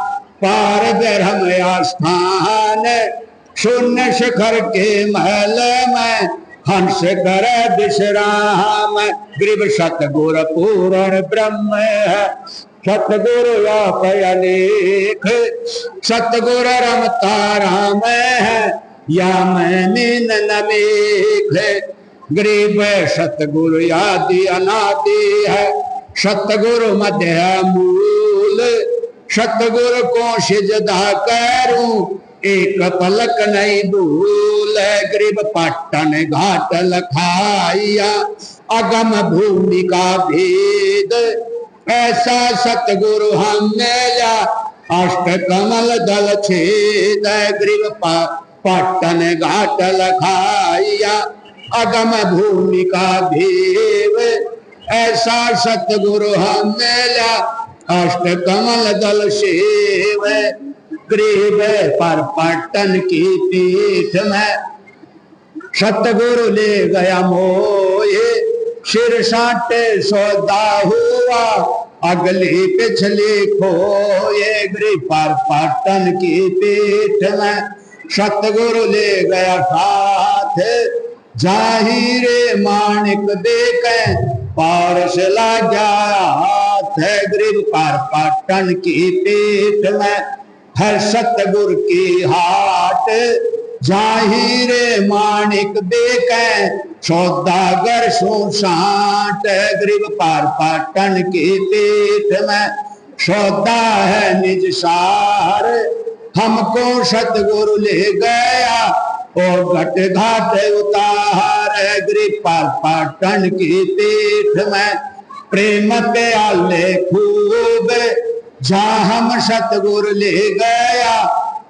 पार ब्रह्म आस्थान शून्य शिखर के महल में हंस कर विश्राम गरीब सतगुर पूर्ण ब्रह्म है सतगुरु आप अनेक सतगुर रमता राम है या मैं मीन नमेख गरीब सतगुरु आदि अनादि है सतगुरु मध्य मूल सतगुरु को सिजदा करूं एक पलक नहीं भूल गरीब पट्टन घाट लखाइया अगम भूमि का भेद ऐसा सतगुरु हमने या अष्ट कमल दल छेद गरीब पट्टन घाट लखाइया अगम भूमि का भेद ऐसा सतगुरु हमने या अष्ट कमल दल सेव गरीब पर पट्टन की पीठ में सतगुरु ले गया मोये सिर साटे सौदा हुआ अगली पिछली खोए गरीब पर पट्टन की पीठ में सतगुरु ले गया साथ जाहिरे माणिक देखे पारस लगा हाथ गरीब पर पट्टन की पीठ में हर सतगुर की हाट जाहिरे माणिक देखे सौदागर सुसाट गरीब पार पट्टन की पीठ में सौदा है निज सार हमको सतगुरु ले गया ओ घट घाट उतार गरीब पार पट्टन की पीठ में प्रेम प्याले खूब जहाँ हम सतगुरु ले गया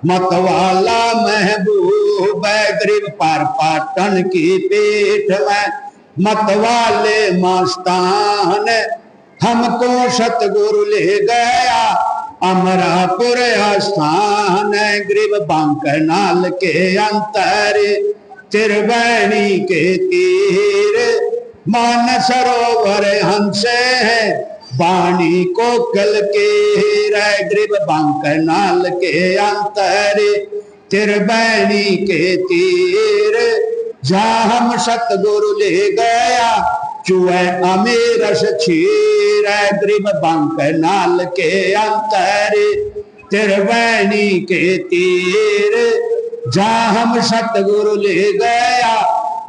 मतवाला महबूब गरीब पार पट्टन की पीठ में मतवाले मस्तान हमको सतगुरु ले गया अमरापुर आस्थान गरीब बांकनाल के अंतर त्रिवेणी के तीर मान सरोवर हंसे है वाणी कोकल के गरीब बांकनाल के अंतर त्रिवेणी के तीर जहाँ हम सतगुरु ले गया चुए अमीरस क्षीर गरीब बांकनाल के अंतर त्रिवेणी के तीर जहाँ हम सतगुरु ले गया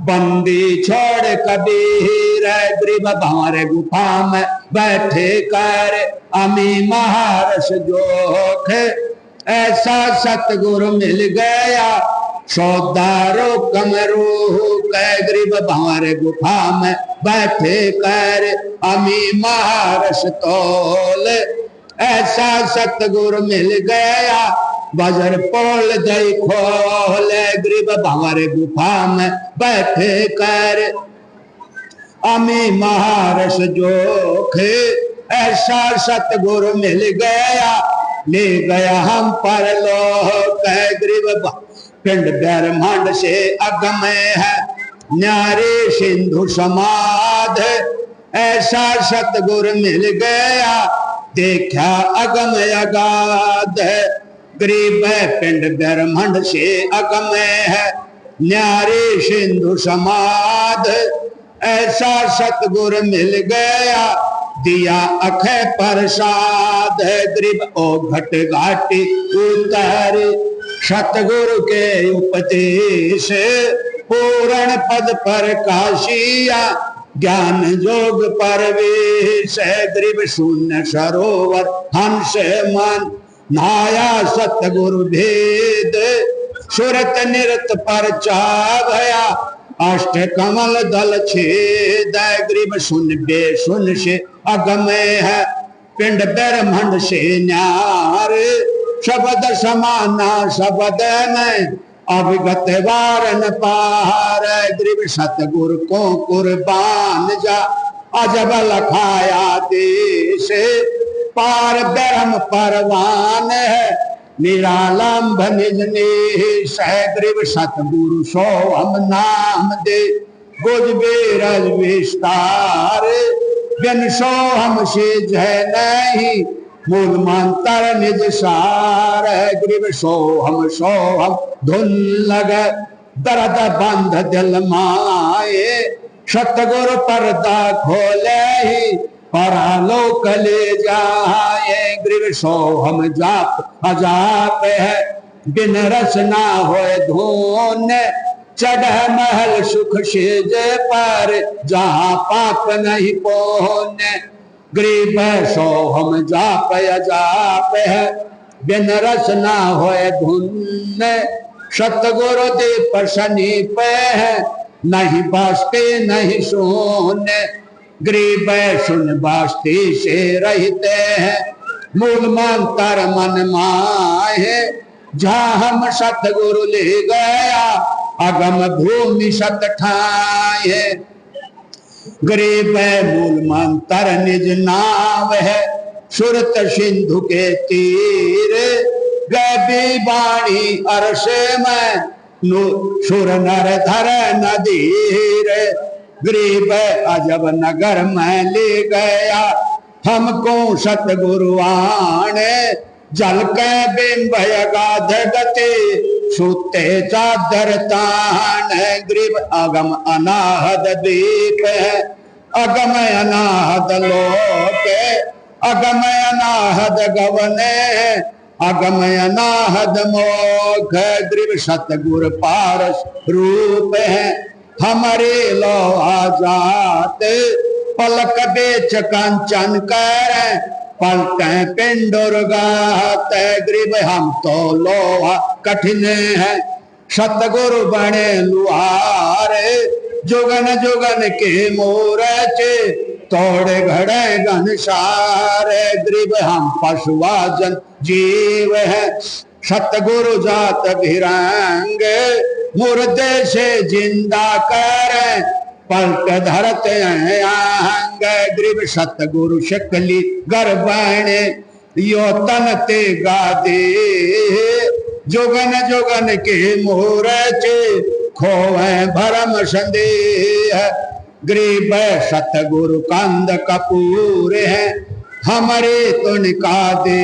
बंदी छोड़ कबीर गरीब भंवर गुफा में बैठे कर अमी महारस जोख ऐसा सतगुरु मिल गया सौदारो कमरू गरीब भंवर गुफा में बैठे कर अमी महारस तोल ऐसा सतगुरु मिल गया बजर पोल दई खोल गरीब भंवर गुफा में बैठे कर अमी महारस जोख ऐसा सतगुरु मिल गया ले गया हम पर लोक गरीब पिंड ब्रह्मांड से अगम है न्यारे सिंधु समाध ऐसा सतगुरु मिल गया देखा अगम अगाध गरीब पिंड ब्रह्मांड से अगम है न्यारे सिंधु समाध ऐसा सतगुरु मिल गया दिया अखय प्रसाद गरीब ओ घट घाटी उतर सतगुरु के उपदेश पूर्ण पद पर काशिया ज्ञान जोग परवेश गरीब शून्य सरोवर हंस मन नाया सतगुरु भेद सुरत निरत पर भया अष्ट कमल दल छेद गरीब सुन बे सुन से अगम है पिंड ब्रह्मांड से न्यार शब्द समाना शब्द में अविगत वारन पार ग्रीव सतगुरु को कुर्बान जा अजब लखाया देश पार ब्रह्म परवान है निरालंब निज निश ग्रीव सतगुरु सो हम नाम दे गुज बेरज विस्तार बिन सो हम सिज है नहीं मूल मंत्र निज सार ग्रीव सो हम धुन लग दर्द बंध दिल माए सतगुरु पर्दा खोले ही परालोक ले जाए ग्रीव सो हम जाप अजाप है बिन रस ना होए धून चढ़ महल सुख सेज पर जहाँ पाप नहीं पोन ग्रीब सो हम जाप अजाप है बिन रस ना होए धुन सतगुरु दे प्रसन्नीप है नहीं बास्ते नहीं सोन ग्रीब सुन बास्ते से रहते हैं मूल मंत्र मन माहे जहाँ हम सतगुरु ले गया अगम भूमि सत ठाए गरीब मूल मंत्र निज नाव है सुरत सिंधु के तीर गैबी वाणी अरस में सुर नर धर नदीर गरीब अजब नगर में ले गया हमको सतगुरु आने जल के बिंब गाध गते सुते चादर तान ग्रीव अगम अनाहद दीप है अगम अनाहद लोक अगम अनाहद गवने अगम अनाहद मोख ग्रीव सतगुर पारस रूप है हमारे लो आजात पलक बेच कंचन कर पलटें पिंडुर गात ग्रीब हम तो लोहा कठिन है सतगुरु बने लुहारे जुगन जुगन के मोरचे तोड़े घड़े घनसारे ग्रीब हम पशुवाजन जीव है सतगुरु जात भिरंग मुर्दे से जिंदा करे पलट धरते हैं आहंग ग्रीव सतगुरु शकली गर्भणे यो तन ते गादे जोगन जोगन के मोरचे खोए भरम संदेह ग्रीव सतगुरु कंद कपूर है हमारे तुन का दे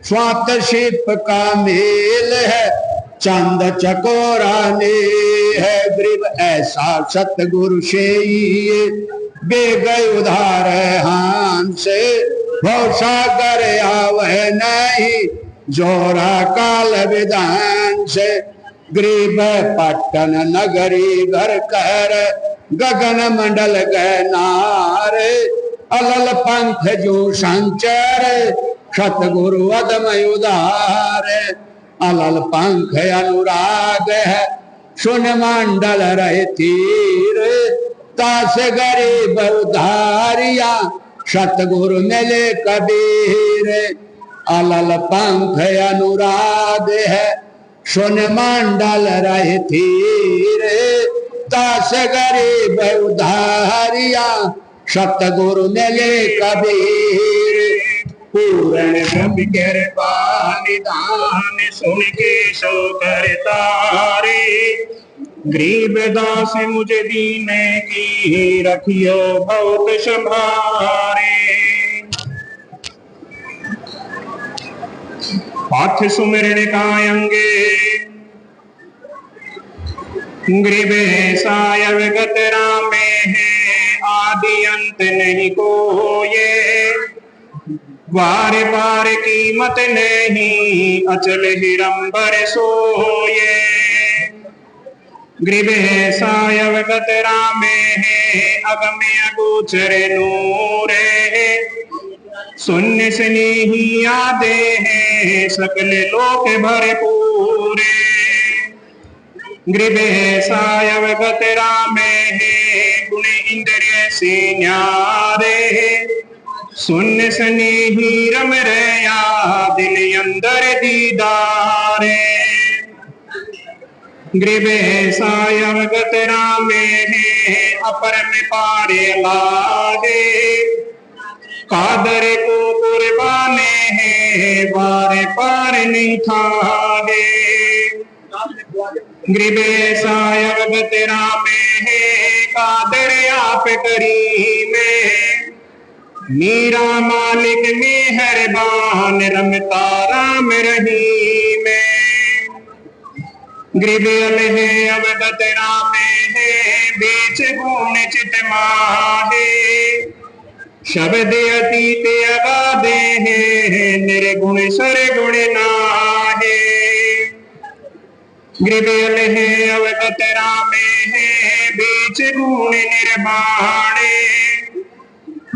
स्वात शिप का मेल है चंद चकोरा ने है ग्रीव ऐसा सतगुरु से बेगय उधार हान से भवसागर आवह नहीं जोरा काल विधान से ग्रीव पट्टन नगरी घर कर गगन मंडल गनार अलल पंख जो संचर सतगुरु अदमय उदार अलल पंख अनुराग है सुन मंडल रहे तीर तास गरीब उधारिया सतगुरु मिले कबीर अलल पंख अनुराग है सुन मंडल रहे तीर तास गरीब उधारिया सतगुरु मिले कबीर पूर्ण ब्रह्म कृपा निधान सुन के सो करतारे गरीब दास मुझे दीने की रखियो बहुत संभारे पाठ सुमिरन कायंगे गरीब साय विगत रामे है आदि अंत नहीं कोये वार वार कीमत नहीं अचल हिरंबर सोये गृह साय वगत रामे है अगम्य गोचर नूरे शून्य से नहीं आदे हैं सकल लोक भरपूरे गृह साय वगत रामे है गुण इंद्रिय से न्यारे शून्य सने ही रम रया दिल अंदर दीदारे गृभे सायवगत रामे अपर में पारे लागे कादर को कुर्बाने बारे पार नहीं ठागे गृभे सायवगत रामे कादर आप करी में मीरा मालिक मेहरबान रमता राम रही में गृभल है अवगत रामे बीच गुण चित माहे शब्द अतीत अगाधे निर्गुण सरगुण नाहे गृभल है अवगत रामे बीच गुण निर्माणे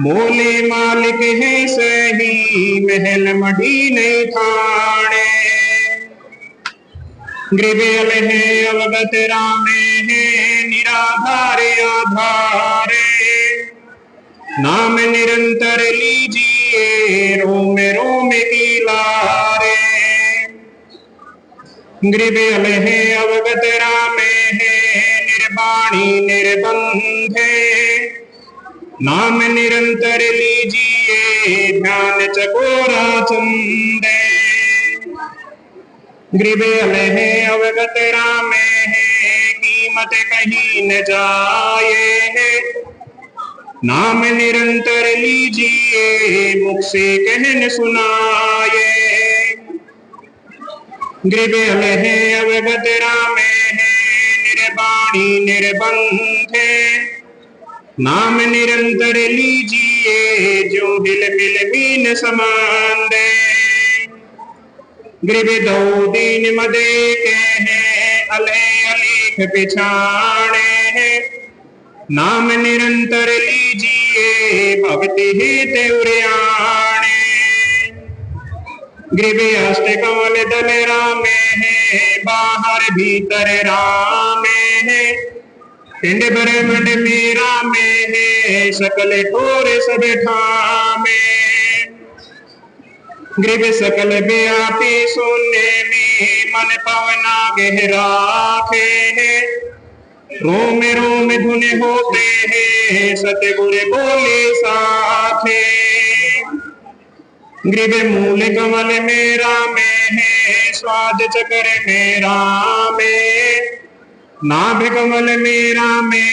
मोले मालिक है सही महल मढ़ी नहीं थाने गृभल है अवगत रामे निराधारे आधारे नाम निरंतर लीजिए रोम रोम की लारे गृभल है अवगत रामे निर्वाणी निर्बंधे नाम निरंतर लीजिए ध्यान चकोरा चंदे गृभल है अवगत रामे कीमत कहीं न जाए नाम निरंतर लीजिए मुख से कहन सुनाए गृभल है अवगत रामे निर्वाणी निर्बंधे नाम निरंतर लीजिए जो हिल मिल मीन समान दे गृभ दो दीन मदे के अले अलेख पिछाड़े नाम निरंतर लीजिए भक्ति ही तेवरियाणे गृभ अष्ट कमल दल रामे बाहर भीतर रामे पिंड ब्रह्मंड में रामे सकल ठोर सब ठामे गृभ सकल व्यापी सुनने में मन पवना गहराखे रोम रोम धुन होते हैं सतगुर बोले साथे गृभ मूल कमल में रामे स्वाद चक्र में रामे नाभि कमल में रामे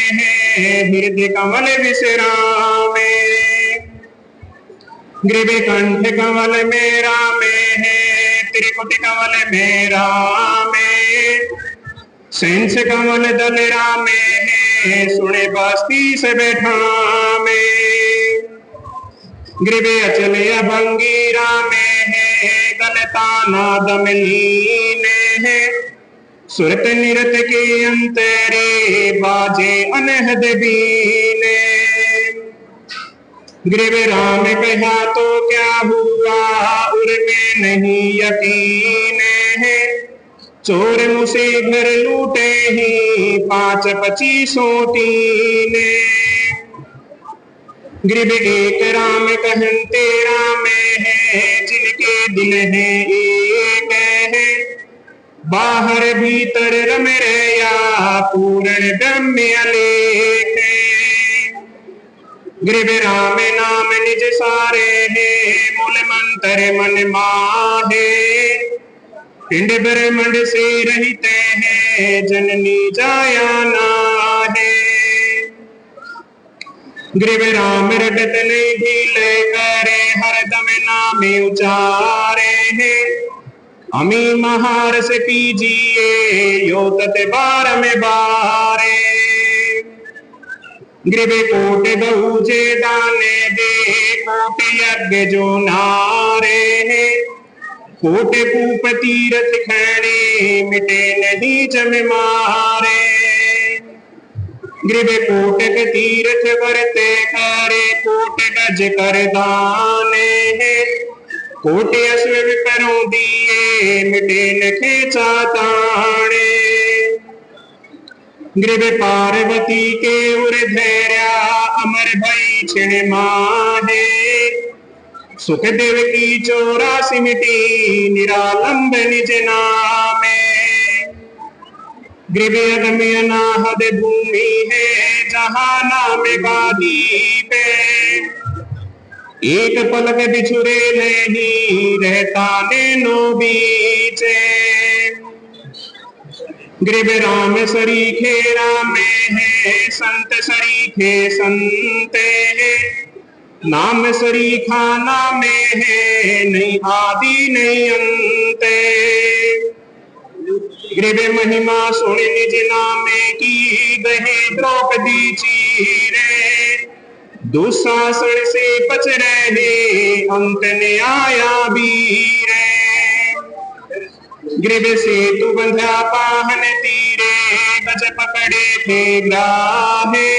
हृदय कमल विश्रामे गृभ कंठ कमल में रामे त्रिकुट कमल में रामे सेंस कमल दल रामे सुने बस्ती से बैठा में गृभ अचल अभंगी रामे गलताना दमलीने सुरत निरत के अंतरे बाजे अनहद बीने गृभ राम कहा तो क्या हुआ उर्मे नहीं यकीन है चोर मुझसे घर लूटे ही 5-25 तीने गृभ एक राम कहते रामे है जिनके दिल है एक है बाहर भीतर रम रया पूर्ण ब्रह्म अलेख गृभ राम नाम निज सारे है मूल मंत्र मन माहे पिंड ब्रह्मंड से रहते हैं जननी जाया नाहे गृभ राम रटत नहीं ढीले करे हरदम नाम उचारे हैं अमी महारस पीजिए यो तत बार में बारे गृभ कोट बहुजे दाने दे कोट यज्ञ जो नारे कोट कूप तीरथ खैणे मिटे नहीं जम मारे गृभ कोट तीरथ करते करे कोट गज कर दाने कोट अश्व विपरों दिए मिटे न खेचा ताणे गृभ पार्वती के उर धैर्या अमर भई छिण माहे सुखदेव की 84 मिटी निरालंब निज नामे गृह अगम्य अनाहद भूमि है जहाँ नाम का दीप है। एक पलक बिछुरे नहीं रहता नैनो बीचे। गृह राम सरीखे राम है संत सरीखे संते है। नाम सरीखा नाम है नहीं आदि नहीं अंते। गृह महिमा सुन निज नामे की गहे द्रौपदी चीरे। दुशासन से बच रहे अंत ने आया वीरे। गृह सेतु बंधा पाहन तीरे गज पकड़े थे ग्राहे।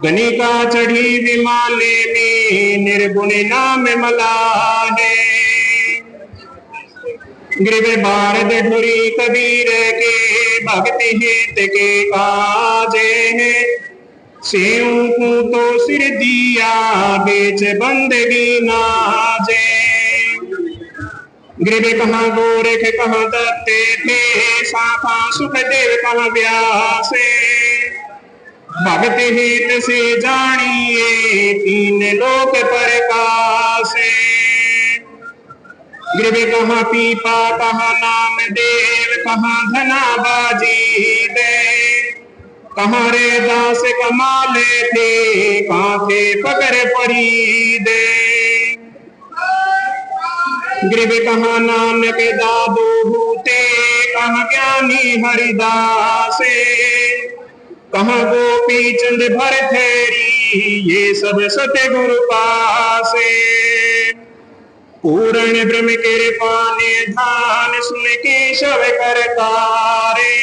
गणिका चढ़ी विमाले में निर्गुण नाम मलाहे। गृह भारत ढुरी कबीर के भक्ति हित के काजे। सेऊ को तो सिर दिया बेच बंदगी नाजे। गृह कहाँ गोरख कहाँ दत्ते थे साखा सुखदेव कहाँ व्यासे। भगत हित से जानिए तीन लोक प्रकाशे। गृह कहाँ पीपा कहाँ नाम देव कहाँ धना बाजी दे। कहाँ रे दास कमाले थे कहाँ थे पकड़ परी दे। गृह कहाँ नानक दादू भूते कहाँ ज्ञानी हरिदासे। कहाँ गोपी चंद भरथरी ये सब सतगुरु पासे। पूर्ण ब्रह्म कृपा निधान सुन केशव करतारे।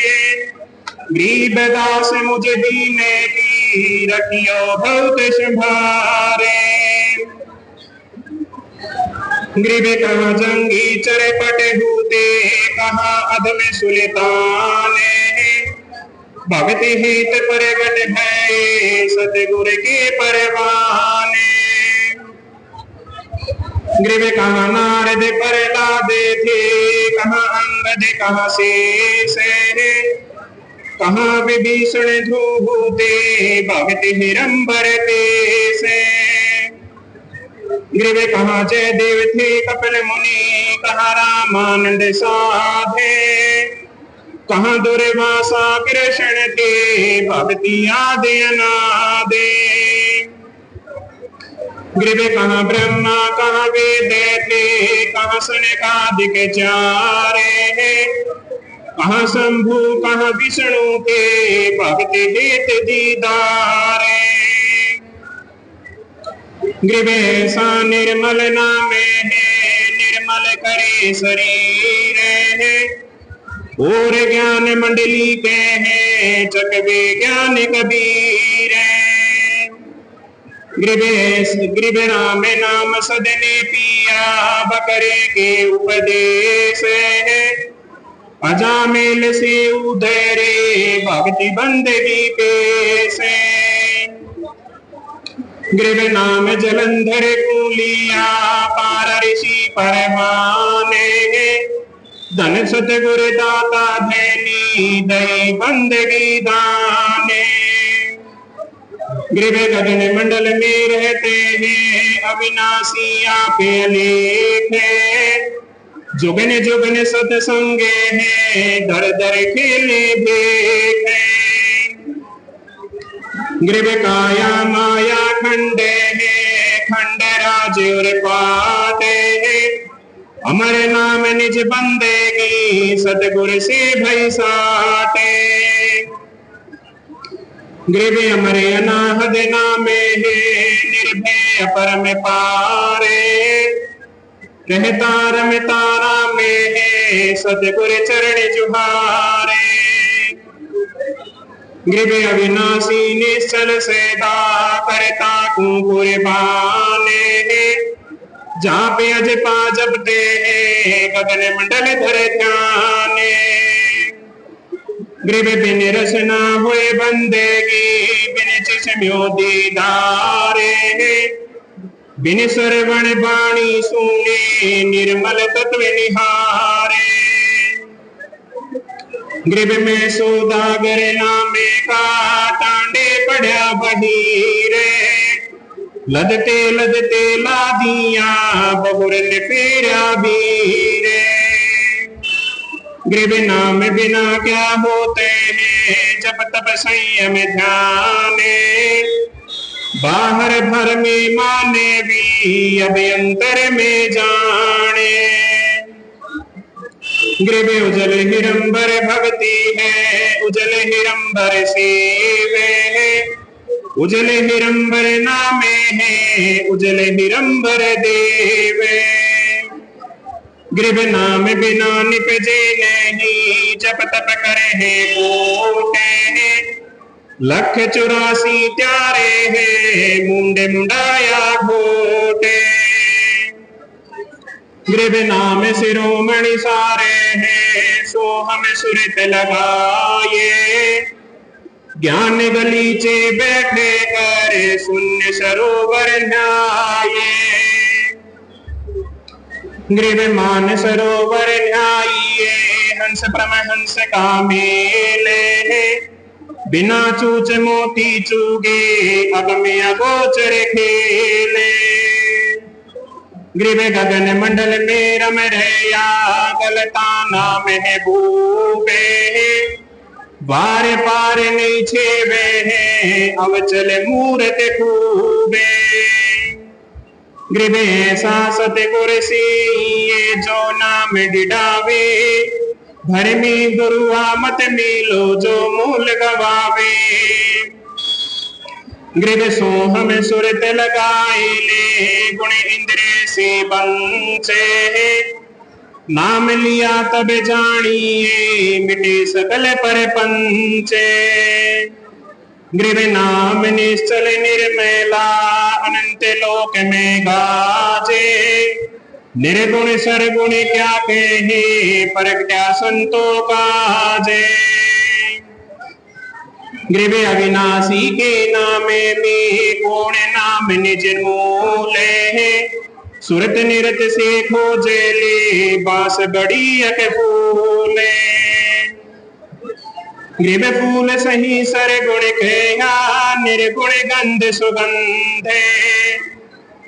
गरीबदास मुझे दीने की रखियो बहुत संभारे। गृह कहाँ जंगी चरपट हूते कहाँ अधम सुल्ताने। भक्ति हित प्रगट है सतगुर के परवाने। गृह कहाँ नारद प्रहलाद थे कहाँ अंगद कहाँ शेष है। कहाँ विभीषण धूते भक्ति हिरंबर से। गृह कहाँ जयदेव थे कपिल मुनि कहाँ रामानंद साधे। कहाँ दुर्वासा कृष्ण थे भक्ति आदि अनादे। गृह कहाँ ब्रह्मा कहाँ वेद थे कहाँ सनकादिक चारे। कहाँ शंभु कहाँ विष्णु के भक्ति हित दीदारे। गृह सा निर्मल नाम है निर्मल करे शरीर है। और ज्ञान मंडली के हैं चकवे ज्ञान कबीर। गृह राम नाम सदने पिया बकरे के उपदेश है। अजामेल से उधरे भक्ति बंदगी पेशे। गृह नाम जलंधर कूलिया पार ऋषि परमाने। धन सतगुर दाता धैनी दई बंदगी दाने। गृह गगन मंडल में रहते हैं अविनाशी आपे अनेक है। जुगन जुगन सत्संगे हैं दर दर खेले भेख है। गृह काया माया खंडे है खंड राज और पाते है। अमर नाम निज बंदेगी सतगुर से भय साटे। गृह अमर अनाहद नामे है निर्भय परम पारे। रहता रमता राम है सतगुर चरण जुहारे। गृह अविनाशी निश्चल सेदा करता कुकुर बाने। जापे अजपा जपते हैं गगन मंडल धर ध्याने। गृह बिन रसना हुए बंदेगी बिन चश्म्यो दीदारे। बिन श्रवण वाणी सुने निर्मल तत्व निहारे। गृभ में सौदागर नामे का टांडे पड़ा बहीरे लदते लादिया बहुर ने फेरा भीरे गृभ नाम बिना क्या होते हैं जब तब संयम ध्याने बाहर भर में माने भी अभ्यंतर में जाने गृभ उजल हिरंबर भक्ति है उजल हिरंबर सेवे उजल हिरंबर नामे है उजल हिरंबर देवे गृभ नाम बिना निपजे नहीं जप तप करे है कोटे 184 त्यारे है मुंडे मुंडाया घोटे गृभ नाम शिरोमणि सारे हैं सो हम सुरत लगाए ज्ञान गलीचे बैठे करे शून्य सरोवर न्याये गृभ मान सरोवर न्यायिए हंस परमहंस का मेले बिना चूच मोती चूगे अगम्य अगोचर खेले गृभ गगन मंडल में रम रया गलता नाम है भूपे बार पार नहीं छेवे है अवचल मूर्त खूबे गृभ ऐसा सतगुर से ये जो नाम डिडावे भरमी गुरुआ मत मिलो जो मूल गवावे गृभ सोहम सुरत लगाए ले गुण इंद्र से बंचे नाम लिया तब जानिए मिटे सकल पर पंचे गृभ नाम निश्चल निर्मला अनंत लोक में गाजे निर्गुण सरगुण क्या कहे परगट्या संतों काजे गृभ अविनाशी के नामे में कौन नाम निज मूले सुरत निरत से खोजे ले बास बड़ी अक फूले गृभ फूल सही सरगुण कया निर्गुण गंध सुगंधे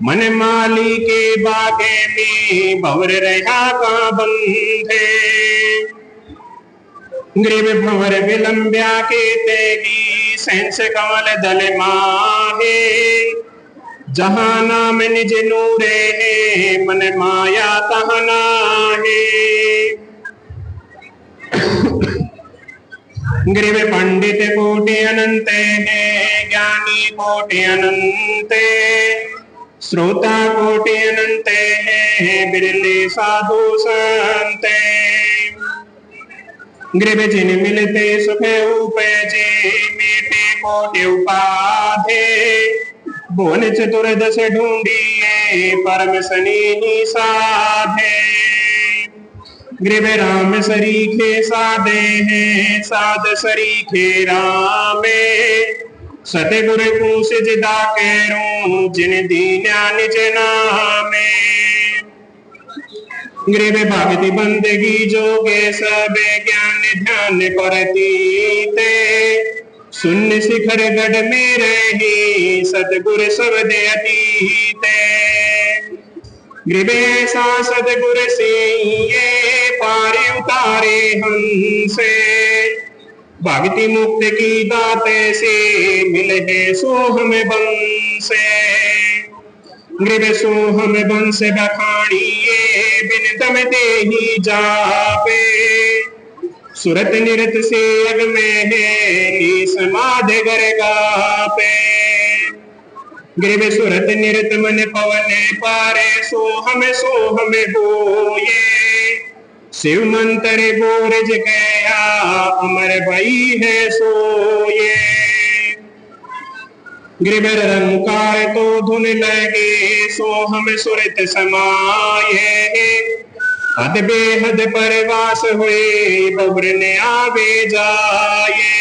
मन माली के बागे में भंवर रहा का बंधे गृभ भंवर विलंब्या के तेगी सेंस कमल दल माहे जहां नाम निज नूरे है मन माया तहाँ नाहे गृभ पंडित कोटि अनंत है ज्ञानी कोटि अनंत श्रोता कोटि अनंत है बिरले साधु संत गृभ जिन मिलते सुख उपजे मीटे कोटि उपाधे भुवन चतुर्दश ढूंढिए परम सनी साधे गृभ राम सरीखे साधे हैं साध सरीखे रामे सतगुर पूछ जिदा करूं जिन दीन्या निज नामे गृभ भक्ति बंदगी जोगे सब ज्ञान ध्यान करतीते शून्य शिखर गढ़ में रही सतगुर शब्द अतीते गृभ ऐसा सतगुर से ये पारे उतारे हमसे भक्ति मुक्त की दाते से मिले है सोहम बंसे गृभ सोहम बंस बखाड़िए बिन दम दे ही जापे सुरत निरत से अग में है समाध गर गापे गृभ सुरत निरत मन पवन पारे सोहम बोये शिव मंत्र बोरज गया अमर भई है सोये गृभ रंकार तो धुन लगे सोहम सुरत समाये हद बेहद परवास हुए बब्र ने आवे जाए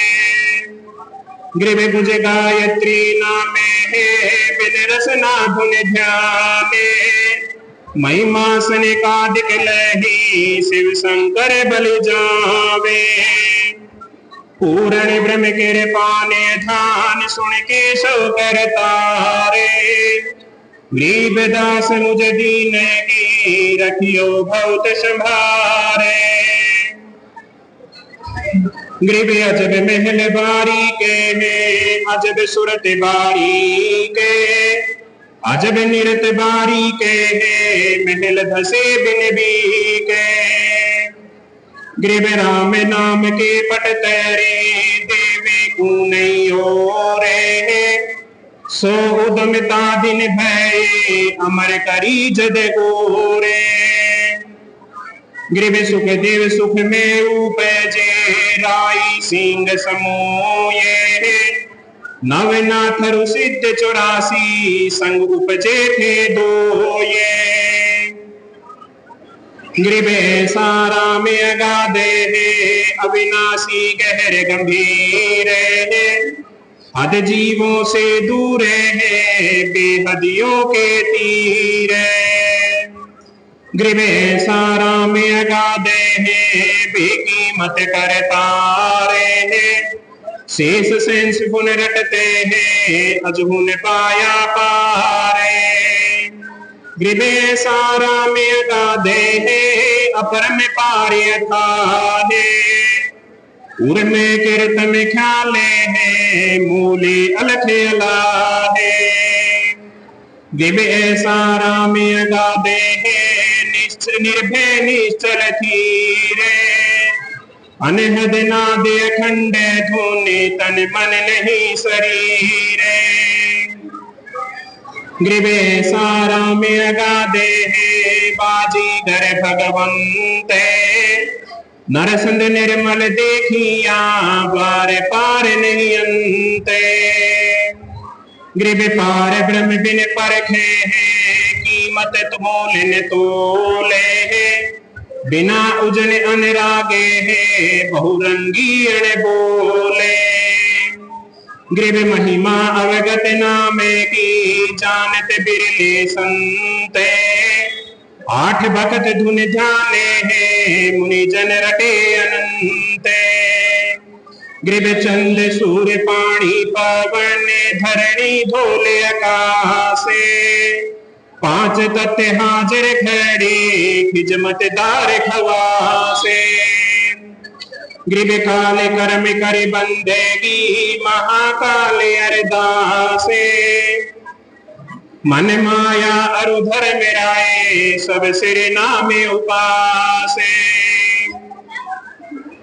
गृभ भुज गायत्री नामे है बिन रसना धुन ध्याने महिमा सने का दिख लही शिव शंकर बल जावे पूर्ण ब्रह्म कृपा ने ध्यान सुन के सो करतारे। गरीबदास मुझ दीन की रखियो बहुत संभारे। गरीब अजब महल बारी के अजब सूरत बारी के अजब निरत बारी के महल धसे बिन बी के। गरीब राम नाम के पट तेरे देवे को नहीं हो रे। सो उदमता दिन भय अमर करी जद गोरे। गरीब सुख देव सुख में उपजे राई सिंह समूये। नवनाथ सिद्ध 84 संग उपजे थे दो ये। गरीब सारा में अगाधे अविनाशी गहर गंभीर। हद जीवों से दूर है बेहदियों के तीर। गरीब सारा में अगाधे बेकीमत करतारे। शेष सेंस पुन रटते हैं अजहुन पाया पारे। गरीब सारा में अगाधे अपर में पार्य था। उर में कीर्त में ख्याले है मूले अलख अलाहे। गरीब सारा में अगाधे निर्भय निश्चल धीरे। अनहद नाद अखंड धुनि तन मन नहीं शरीरे। गरीब सारा में अगाधे बाजीगर भगवंत। नरसंद निर्मल देखिया बार पार नहीं अंते। गरीब पार ब्रह्म बिन परखे कीमत तोले तोले। बिना उजन अनुरागे बहुरंगी अण बोले। गरीब महिमा अवगत नामे की जानत बिरले संते। 8 भक्त धुन ध्याने मुनि जन रटे अनंते। गरीब चंद सूर्य पानी पवन धरणी धोले आकाशे। 5 तत्व हाजिर खड़े खिजमत दार खवासे। गरीब काल कर्म कर बंदेगी महाकाल अरदासे। मन माया अरुधर मेराए सब सिर नामे उपासे।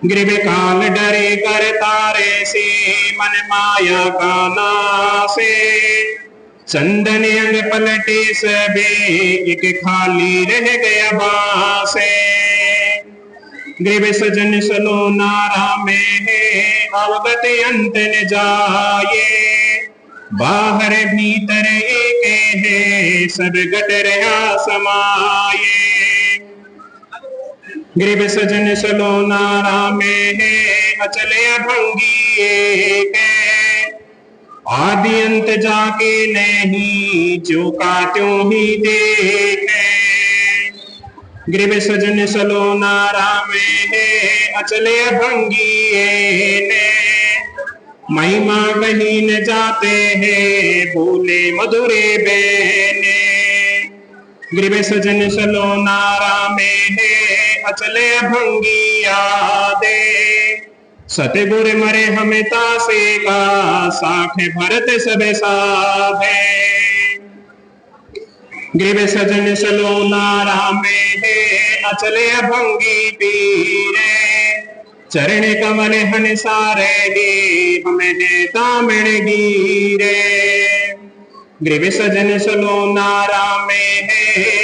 गरीब काल डरे कर तारे से मन माया का नासे। चंदन अंग पलटे सबे एक खाली रह गया बासे। गरीब सजन सलोना रामे अवगत अंत न जाए। बाहर भीतर एक है सब गट रहा समाये। गरीब सजन सलोना रामे अचले अभंगी एक। आदि अंत जाके नहीं जो का त्यों ही देखे। गरीब सजन सलोना रामे अचले अभंगी ने। महिमा कहीं न जाते हैं भूले मधुरे बेने। गरीब सजन सलोना रामे अचले अभंगी यादे। सतगुर मरे हमें तासे का साख भरत सब साधे। गरीब सजन सलोना रामे अचले अभंगी पीरे। चरण कमल हन सारे हमें तामिण गिरे। गरीब सजन सलोना रामे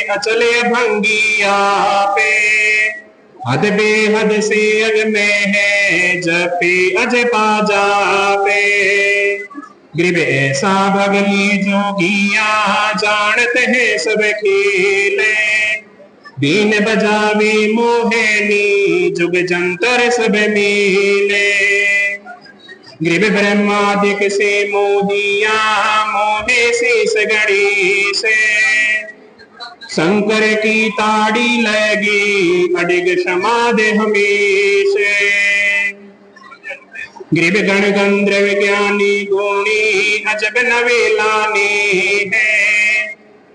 अचले अभंगी आपे। हद बेहद से अग में है जपे अज पा जापे। गरीब ऐसा भगली जोगिया जानते हैं सब खेले। बीन बजावे मोहेनी जुग जंतर सब मिले। गरीब ब्रह्मादिक से मोहिया मोहे शीस गणी से। शंकर की ताड़ी लगी अडिग क्षमा दे हमेशे। गृभ गण गंध्र विज्ञानी गुणी अजब नवेलानी है।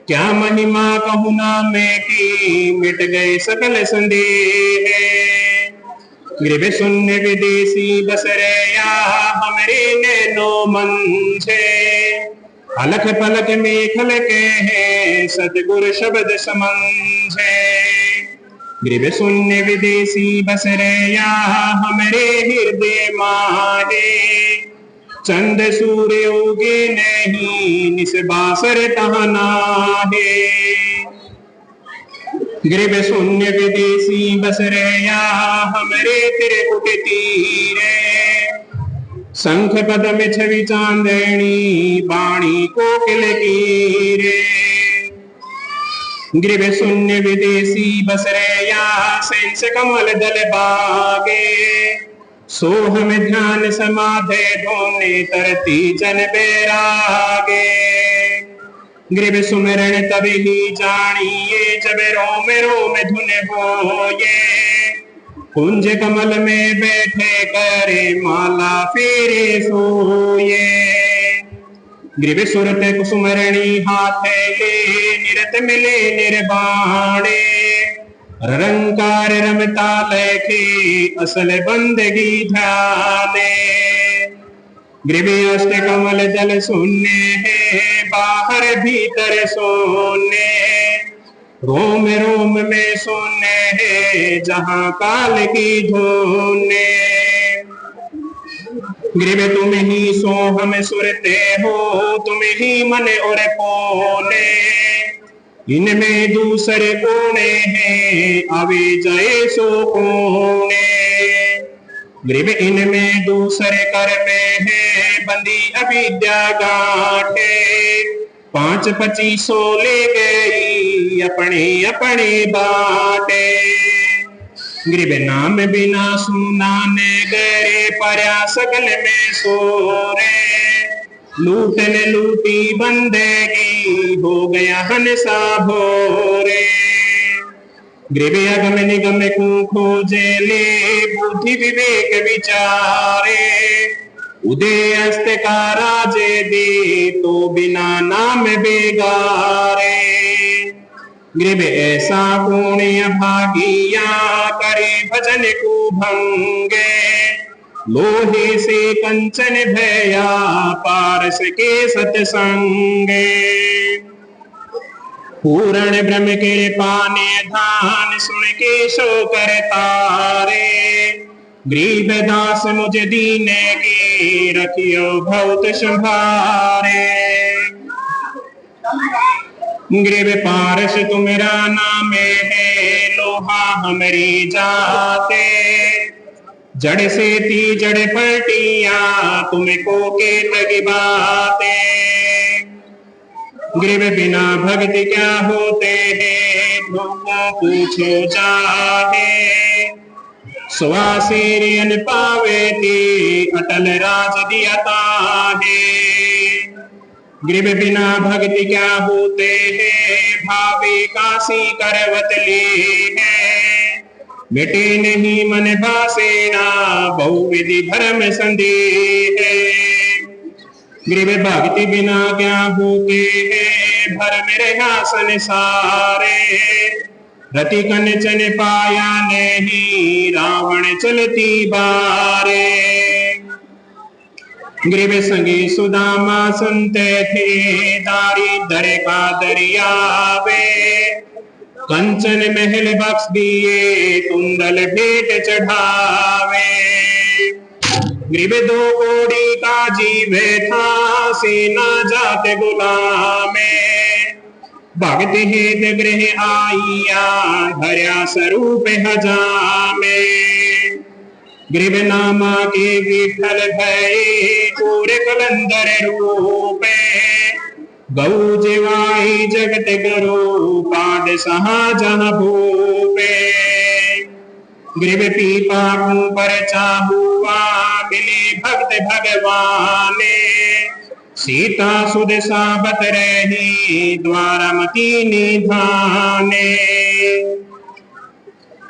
क्या महिमा कहूँ नामे की मिट गए सकल संदेह है। गृभ शून्य विदेशी बसरे या हमरे नैनो मन छे। अलख पलक में खलके हैं सतगुरु शब्द समझे। गृभ शून्य विदेशी बसरे या हमरे हृदय माहे। चंद सूर्य उगे नहीं निस बासर तहना है। गृभ शून्य विदेशी बसरे या हमरे त्रिकुट तीरे। शंख पदम छवि चांदनी बाणी कोकिल कीरे। गृभ शून्य विदेशी बसरे या सेंस कमल दल बागे। सोहम ध्यान समाधे ढोने तरती जन बैरागे। गृभ सुमिरन तब ही जानिए जब रोम रोम धुन होए। कुंज कमल में बैठे करे माला फेरे सोए। गृभ सुरत कुसुमरणी हाथे ले निरत मिले निर्वाणे। रंकार रमता लेखे असल बंदगी ध्याने। गृभ अष्ट कमल दल शून्य है बाहर भीतर सोने। रोम रोम में सोने है जहां काल की धोने। गृभ तुम ही सो हम सुरते हो तुम ही मन और कोने। इनमें दूसरे कोने हैं अवे जाए सो कोने। गृभ इनमें दूसरे कर में है बंदी अविद्या गांठे। 5-25 ले गई अपने अपने बाटे। गृभ नाम बिना सुनाने गरे पर्या सकल में सोरे। लूटन लूटी बंदेगी हो गया हंसा भोरे। गृभ अगम निगम को खोजे ले बुद्धि विवेक विचारे। उदय अस्त का राजे दे तो बिना नाम बेगारे। गृभ ऐसा पुण्य भागिया करे भजन को भंगे। लोहे से कंचन भया पारस के सतसंगे। पूर्ण ब्रह्म के पाने धान सुन के शो कर तारे। गृभ दास मुझ दीने की रखियो बहुत संभारे। गृभ पारस तुमरा नाम है लोहा हमरी जाते। जड़ से ती जड़ पलटिया तुमको के लगी बाते। गृभ बिना भक्ति क्या होते हैं लोगों पूछो चाहे। स्वासीरियन पावे ती अटल राज दिया ताहे। गृभ बिना भक्ति क्या होते हैं भावे काशी करवत ले है। मिटे नहीं मन भासेना बहुविधि भरम संदेह है। गृभ भक्ति बिना क्या होते हैं भरम रहा संसारे। रति कंचन पाया नहीं रावण चलती बारे। गृभ संगे सुदामा सुनते थे दारिद्र का दरियावे। कंचन महल बख्श दिए कुंडल भेंट चढ़ावे। गृभ 2 कोड़ी का जीव था सेना जात गुलामे। भक्त हेत गृह आइया धर्या स्वरूप हजामे। गृभ नामा के विठल भये पूरे कलंदर रूपे। गौ जीवाई जगत गुरु पाद सहा जहाँ भूपे। गृभ पीपा पर चाहुआ मिले भक्त भगवाने। सीता सुध साबत रही द्वारमती निधाने।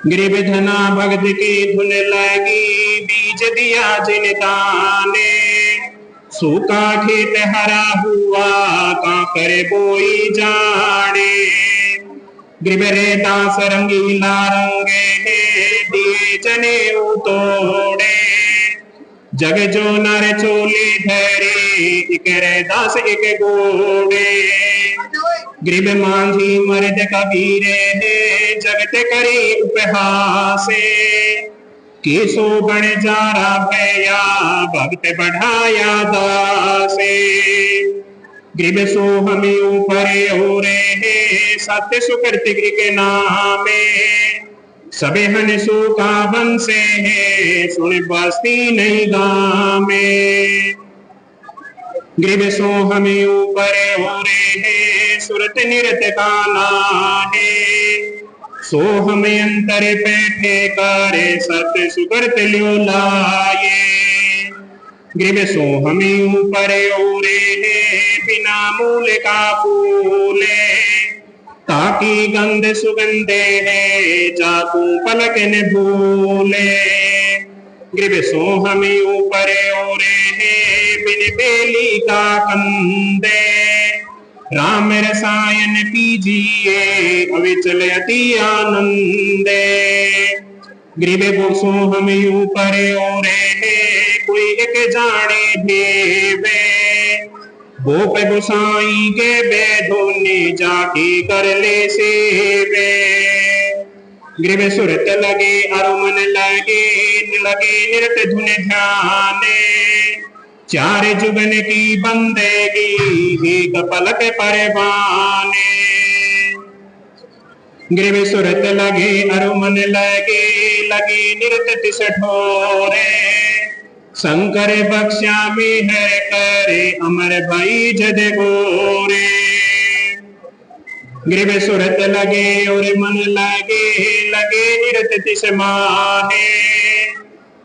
गरीब धना भगत की धुन लगी, बीज दिया जिन दाने, सूखा खेत हरा हुआ का करे बोई जाने। गरीब रे दास रंगीला रंगे दिए जने तोड़े, जग जो नर चोली धरे एक रे दास एक गोड़े। गरीब मांझी मर्द कबीरे जगत करी उपहासे, किसो बण जारा भैया भक्त बढ़ाया दासे। गरीब सो हमें ऊपर हो रे सत्य सुकृत के नामे, सबे हन सुका हंसे है सुन बस्ती नहीं गामे। गरीब सो हमें ऊपर हो रे सुरत निरत का नाहे, सो हमें अंतर बैठे करे सत्य सुकृत ल्यो लाए। गरीब सो हमें ऊपर ओरे बिना मूल का फूले, ताकि गंध सुगंधे है जाकू पलक न भूले। गरीब सो हमें ऊपर ओरे बिन बेली का कंदे, राम रसायन पीजिए अविचल अति आनंदे। गरीब सो हमें ऊपर ओरे कोई एक जाने भेवे, गोप गोसाई के बेधोने जाके कर ले सेवे। गरीब सुरत लगे अरुमन लगे नृत धुन ध्याने, चार जुगन की बंदेगी एक पलक परवाने। गरीब सुरत लगे अरुमन लगे नृत तिस ठोरे, शंकर बख्शा में है करे अमर भाई जद गोरे। गरीब सुरत लगे और मन लगे निरत तिस माहे,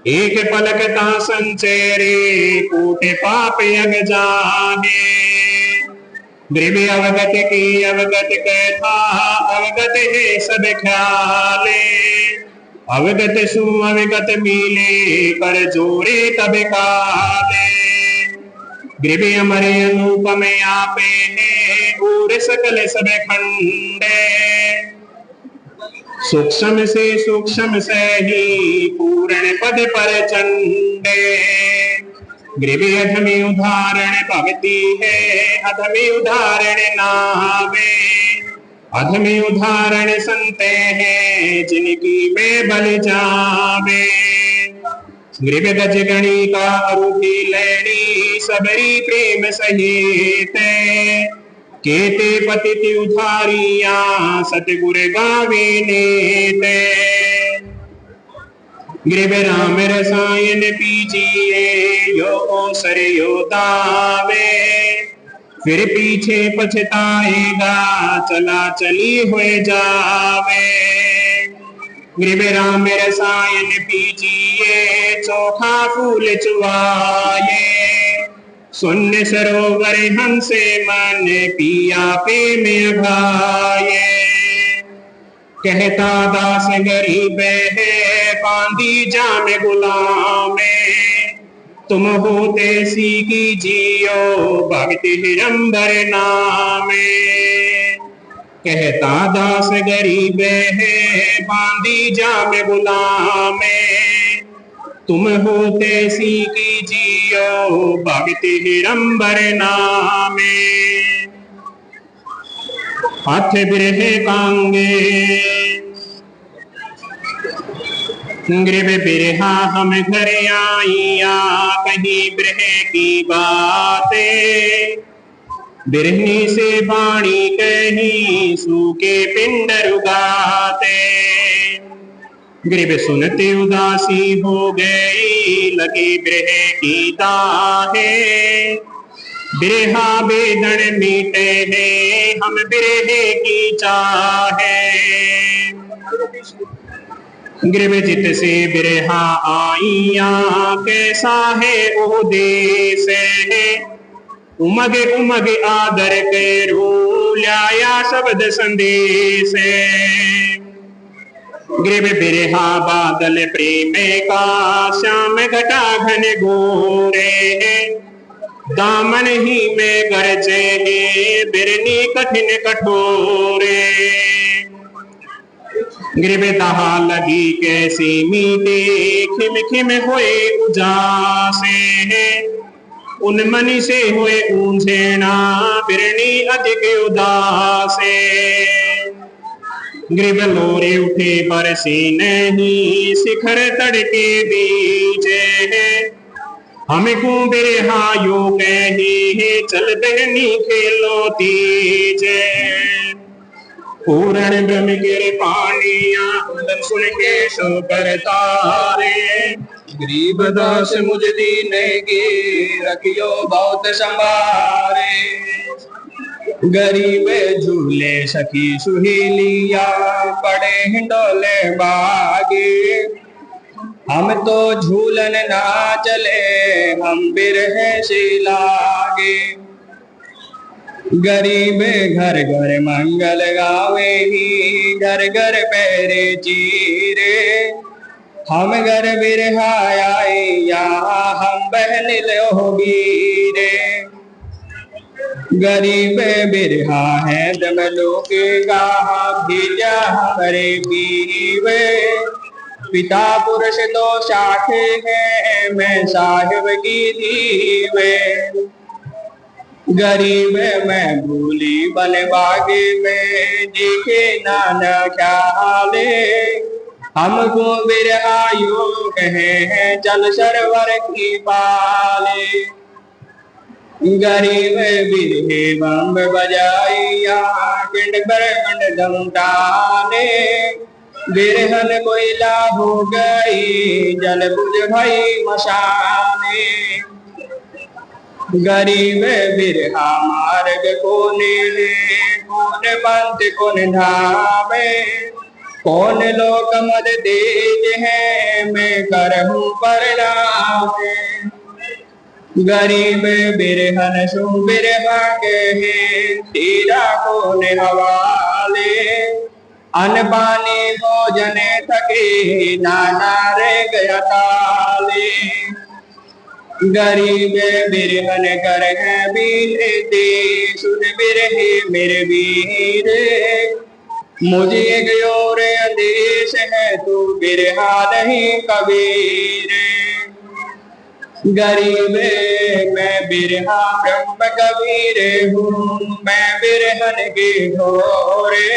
एक पलक ता संचेरे कोटे पाप यग जाने। गरीब अवगत की अवगत कहता अवगत है सब ख्याले, अवगत सु अवगत मिले कर जोरे तब काले। गरीब अमरे अनुपम आपे और सकल सब खंडे, सूक्ष्म से सूक्ष्म से ही पूर्ण पद पर चंडे। गरीब अधमी उदाहरण भक्ति है अधमी उदाहरण नामे, अधमी उदाहरण संते हैं जिनकी में बल जावे। गरीब गज गणी का अरूपी लेनी सबरी प्रेम सहित, केते पतिति उधारिया सतगुर गावे नेते। गरीब राम रसायन पीजिए यो सरयो दावे, फिर पीछे पछताएगा चला चली हुए जावे। गरीब राम रसायन पीजिए चोखा फूल चुवाए, सुन्न सरोवर हमसे मन पिया पे में भाए। कहता दास गरीब है बांधी जाम गुलामे, तुम होते सी की जियो भक्ति हिरंबर नामे। कहता दास गरीब है बांधी जाम गुलामे, तुम होते सी की जियो भक्ति हिरंबर नामे। हाथ बिरह कांगे गरीब बिरहा हम घर आइया, कहीं बिरह की बातें बिरहनी से बाणी कहीं सूखे पिंड रुगाते। गरीब सुनते उदासी हो गई लगी बिरह की दाहे, बिरहा बेदन मीटे हैं हम बिरहे की चाहे। गरीब जित से बिरहा आइया कैसा है ओ देश है, उमग उमग आदर करो लाया शब्द संदेश। ग्रीब बिरहा बादल प्रेमे का, श्याम घटा घन घोरे, दामन ही में गरजे बिरनी कठिन कठोरे। ग्रीब दहा लगी कैसी मीठी, खिम खिम होए उजासे, उन्मनी से हुए ऊंझेना बिरनी अधिक उदासे। ग्रीब लोरे उठे बरसी नहीं, शिखर तड़के बीजे, हमको बिरहा यो कही चल बहनी खेलो तीजे। पूर्ण ब्रह्म गिर पानिया सुन के सो कर तारे, गरीब दास मुझ दीन की रखियो बहुत संभारे। गरीब झूले सखी सुहेलिया पड़े हिंडोले बागे, हम तो झूलन ना चले हम बिरहे से लागे। गरीब घर घर मंगल गावे ही घर घर पैरे चीरे, हम घर बिरहा आए या हम बहन लो वीरे। गरीब बिरहा है दम लोके गा भेजा हमारे पीवे, पिता पुरुष तो साथे है मैं साहिब की दीवे। गरीब मैं भूली बन बागे में देखे नाना ख्याले, हमको बिरहा यो कहे चल सरवर की पाले। गरीब बिरहे बम बजाइया पिंड पर पिंड दमटाने, बिरहन कोयला हो गई जल बुझ भाई मशाने। गरीब बिरहा मार्ग कोने कौन पंथ कौन धामे, कौन लोक मद देज है मैं करहूँ परनामे। गरीब बिरहन सु बिरहा कहे तेरा कौन हवाले, अन पानी भोजन थके नाना रह गया ताले। गरीब बिरहन कर है बीते सुन बिरहे मेरे वीर, मुझे गयोर आदेश है तू बिरहा नहीं कबीर। गरीब मैं बिरहा ब्रह्म कबीर हूँ, मैं बिरहन के घोरे,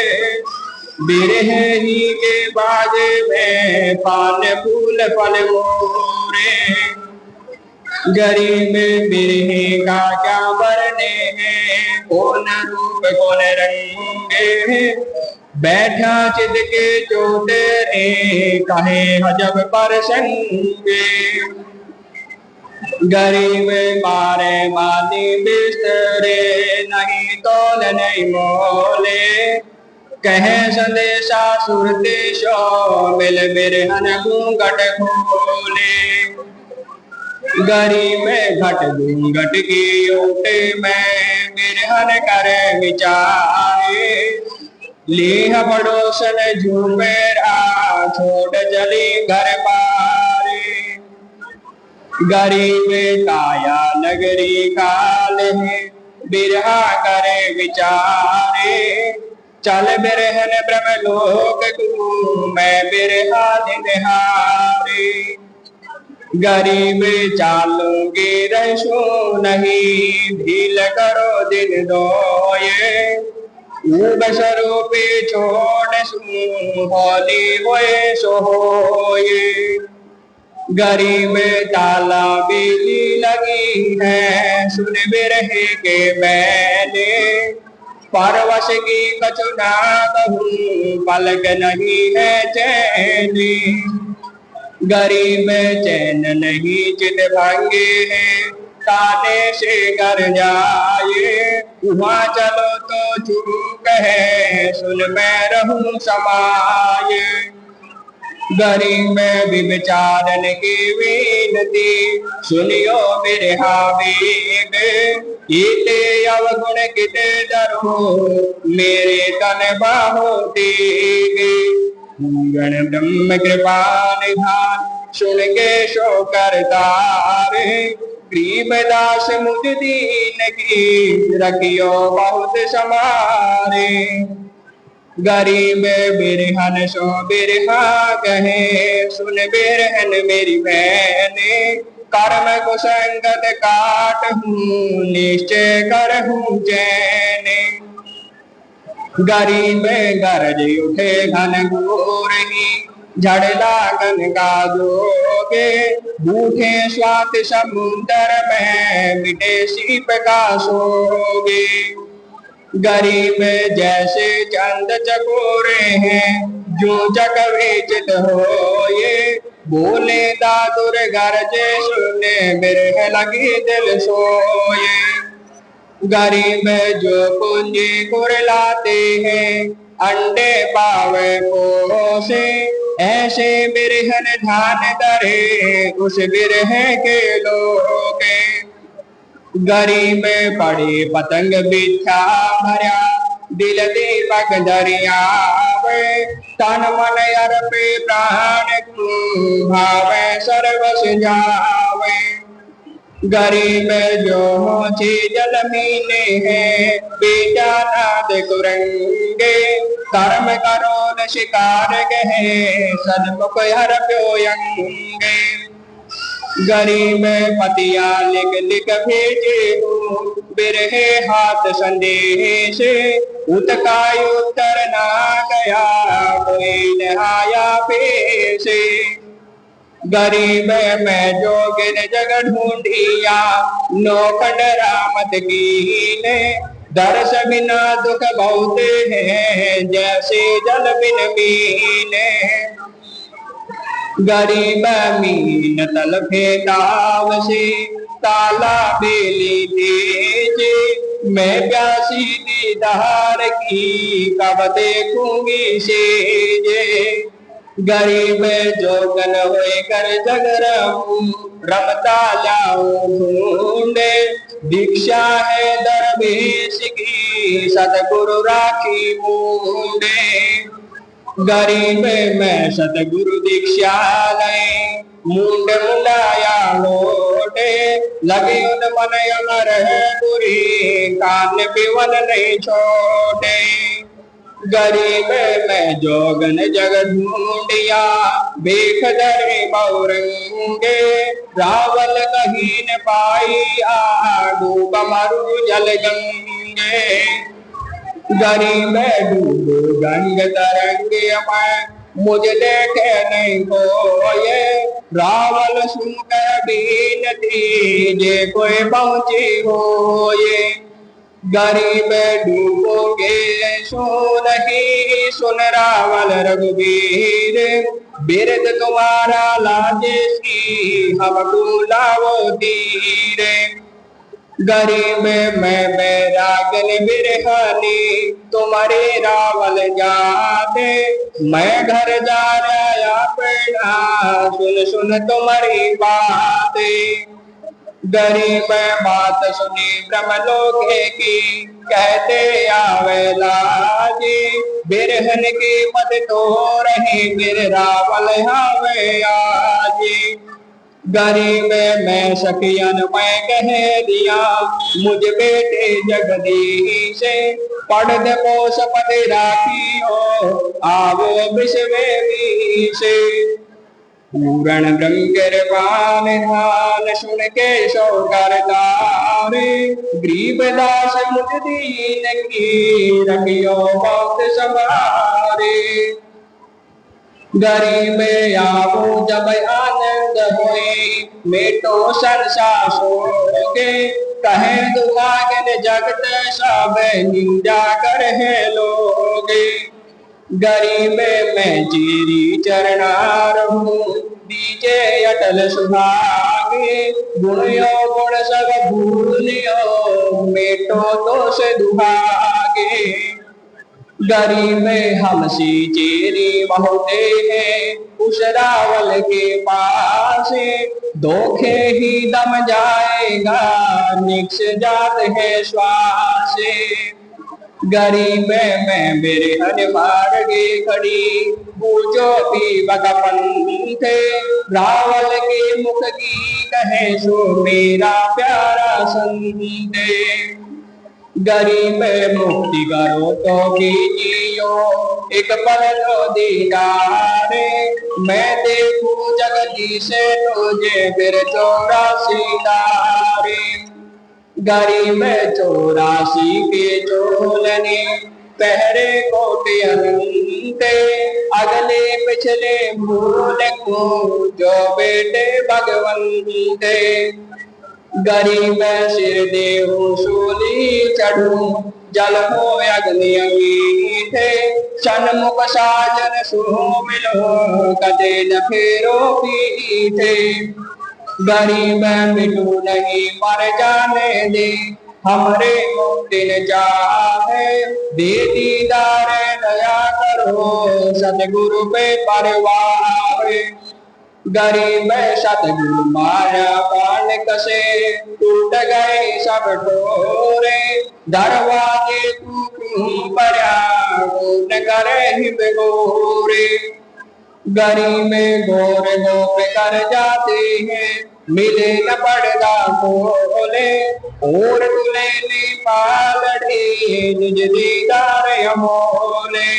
बिरहे ही के बाग में पान फूल फल मोरे। गरीब बिरहे का क्या बरने है, कौन रूप कौन रंगे, बैठा चिद के चोटेरे कहे हजब पर संगे। गरीब मारे मानी बिस्तरे नहीं तोल नहीं मोले, कहे संदेशा सुरते शो मिल बिरहन घूंघट खोले। गरीब घट घूंघट की ओटे में बिरहन करे विचारे, लेह पड़ोसन झूमेरा छोड़ चली घर पारे। गरीब काया नगरी काल है बिरहा करे विचारे, चल बिरहन ब्रह्म लोक को मैं बिरहा निहारे। गरीब चालूंगी रसो नहीं भील करो दिन दोये, बसरों पे छोड़ सू होली होए सो होए। गरीब ताला बेली लगी है सुन बिरहे के मैंने, परवश की कचुना कहूँ पलक नहीं है चैनी। गरीब चैन नहीं चित भांगे है ताने से कर जाए, वहाँ चलो तो चूक है सुन मैं रहूं समाये। गरीब विचारन की विनती सुनियो बिरहा वेग, ईते अवगुण किते डरो मेरे तन बाहो तेगे। पूर्ण ब्रह्म कृपा निधान सुन के शो करता रे गरीबदास मुझ दीन की रखियो बहुत समारे गरीब बिरहन सो बिरहा कहे सुन बिरहन मेरी बहने कर्म कुसंगत काट हूँ निश्चय कर हूँ चैने गरीब गरज उठे घन घोर ही झड़ लागन का जोगे बूढ़े स्वात समुद्र में मिटे सीप का सोगे गरीब जैसे चंद चकोरे हैं जो जग विचित हो ये बोले दादुर गरजे सुने बिरह लगी दिल सोए गरीब जो पूंजी कुरलाते हैं अंडे पावे पोसे ऐसे बिरहन ध्यान करे उस बिरह के लोगे गरीब पड़े पतंग बिछा भरा दिल दीपक दरियावे तन मन अर्पे प्राण भावे सर्वस जावे गरीब जो मोची जल मीने हैं बेटा नाद कुरंगे कर्म करो न शिकार गहे सदमुख हर प्योयंगे गरीब पतिया लिख लिख भेजे हूँ बिरहे हाथ संदेश उतकाय उत्तर ना गया कोई नहाया पेशे गरीब मैं जोगिन जग ढूंढिया नौखंड रामत कीने दर्श बिना दुख बहुत है जैसे जल बिन मीने गरीब मीन तल फेताव से ताला बेली भेजे मैं प्यासी दीदार की कब देखूंगी सेजे गरीब जोगन होए कर जग रमता लाओ ढूंढे दीक्षा है दरवेश की सतगुरु राखी मूंडे गरीब मैं सतगुरु दीक्षा लय मुंड मुंडाया लोटे लगे उन मन अमर है बुरी कान पिवन नहीं छोटे गरीब मैं जोगन जग ढूंढिया बेख दरे बौरंगे रावल कहीं न पाई डूब मरु जल गंगे गरीब डूबो गंग तरंगे मैं मुझ देखे नहीं कोई रावल सुनकर बीनती जे कोई पहुंची हो ये गरीब डूबोगे सो नहीं सुन रावल रघुवीर बिरद तुम्हारा लाजे सी हम बुलावो धीरे गरीब मैं बैरागन बिरहानी तुम्हारे रावल जाते मैं घर जा रहा अपना सुन सुन तुम्हारी बातें गरीब बात सुनी ब्रह्मलोके की कहते आवे लाजी बिरहन की मत तो रही बिर रावल हावे आजी गरीब मैं सखियन मैं कह दिया मुझ बेटे जगदीश पढ़ दे पोस पद राखी हो आवो विश्व से पूर्ण ब्रह्म कृपान ध्यान सुन के सो करतारे गरीबदास मुझ दीन की रखियो बहुत संभारे गरीब आवो जब आनंद होए मेटो सरसा सोगे कहे दुभागन जगत सब निंदा कर है लोगे गरीब मैं जीरी चरणार हूँ दीजे अटल सुहागे गुणयो गुण सब भूलियो मेटो तो से दुभागे गरीब हमसी चेरी बहुते हैं उस रावल के पास धोखे ही दम जाएगा निक्स जात है श्वास गरीब मैं मेरे हर मार्गे खड़ी, पूछो भी बगपन थे, रावल के मुख की कहे सो मेरा प्यारा संते। गरीब मुक्ति करो तो कीजियो, एक पल दो दीदारे, मैं देखूं जगदीश तुझे फिर 84 तारे। गरीब 84 के चोलने पहरे कोटे अनंते, अगले पिछले भूल को जो बेटे भगवंते। गरीब सिर देहु सूली चढ़ू, जल हो अग्नि मीठे, सन्मुख साजन सुहो मिलो, कदे न फेरो पीठे। गरीब मिटू नहीं मर जाने दे, हमरे मुक्ति न चाहे, दे दीदार दया करो, सतगुरु पे परवाह। गरीब सतगुरु माया पान कसे, टूट गए सब डोरे, दरवाजे तू क्यों पर्या, न करे हिब गोरे। गरीब गोर गोप कर जाते हैं, मिले न पड़दा खोले, और तुले नी पालड़ी निज दीदार अमोले।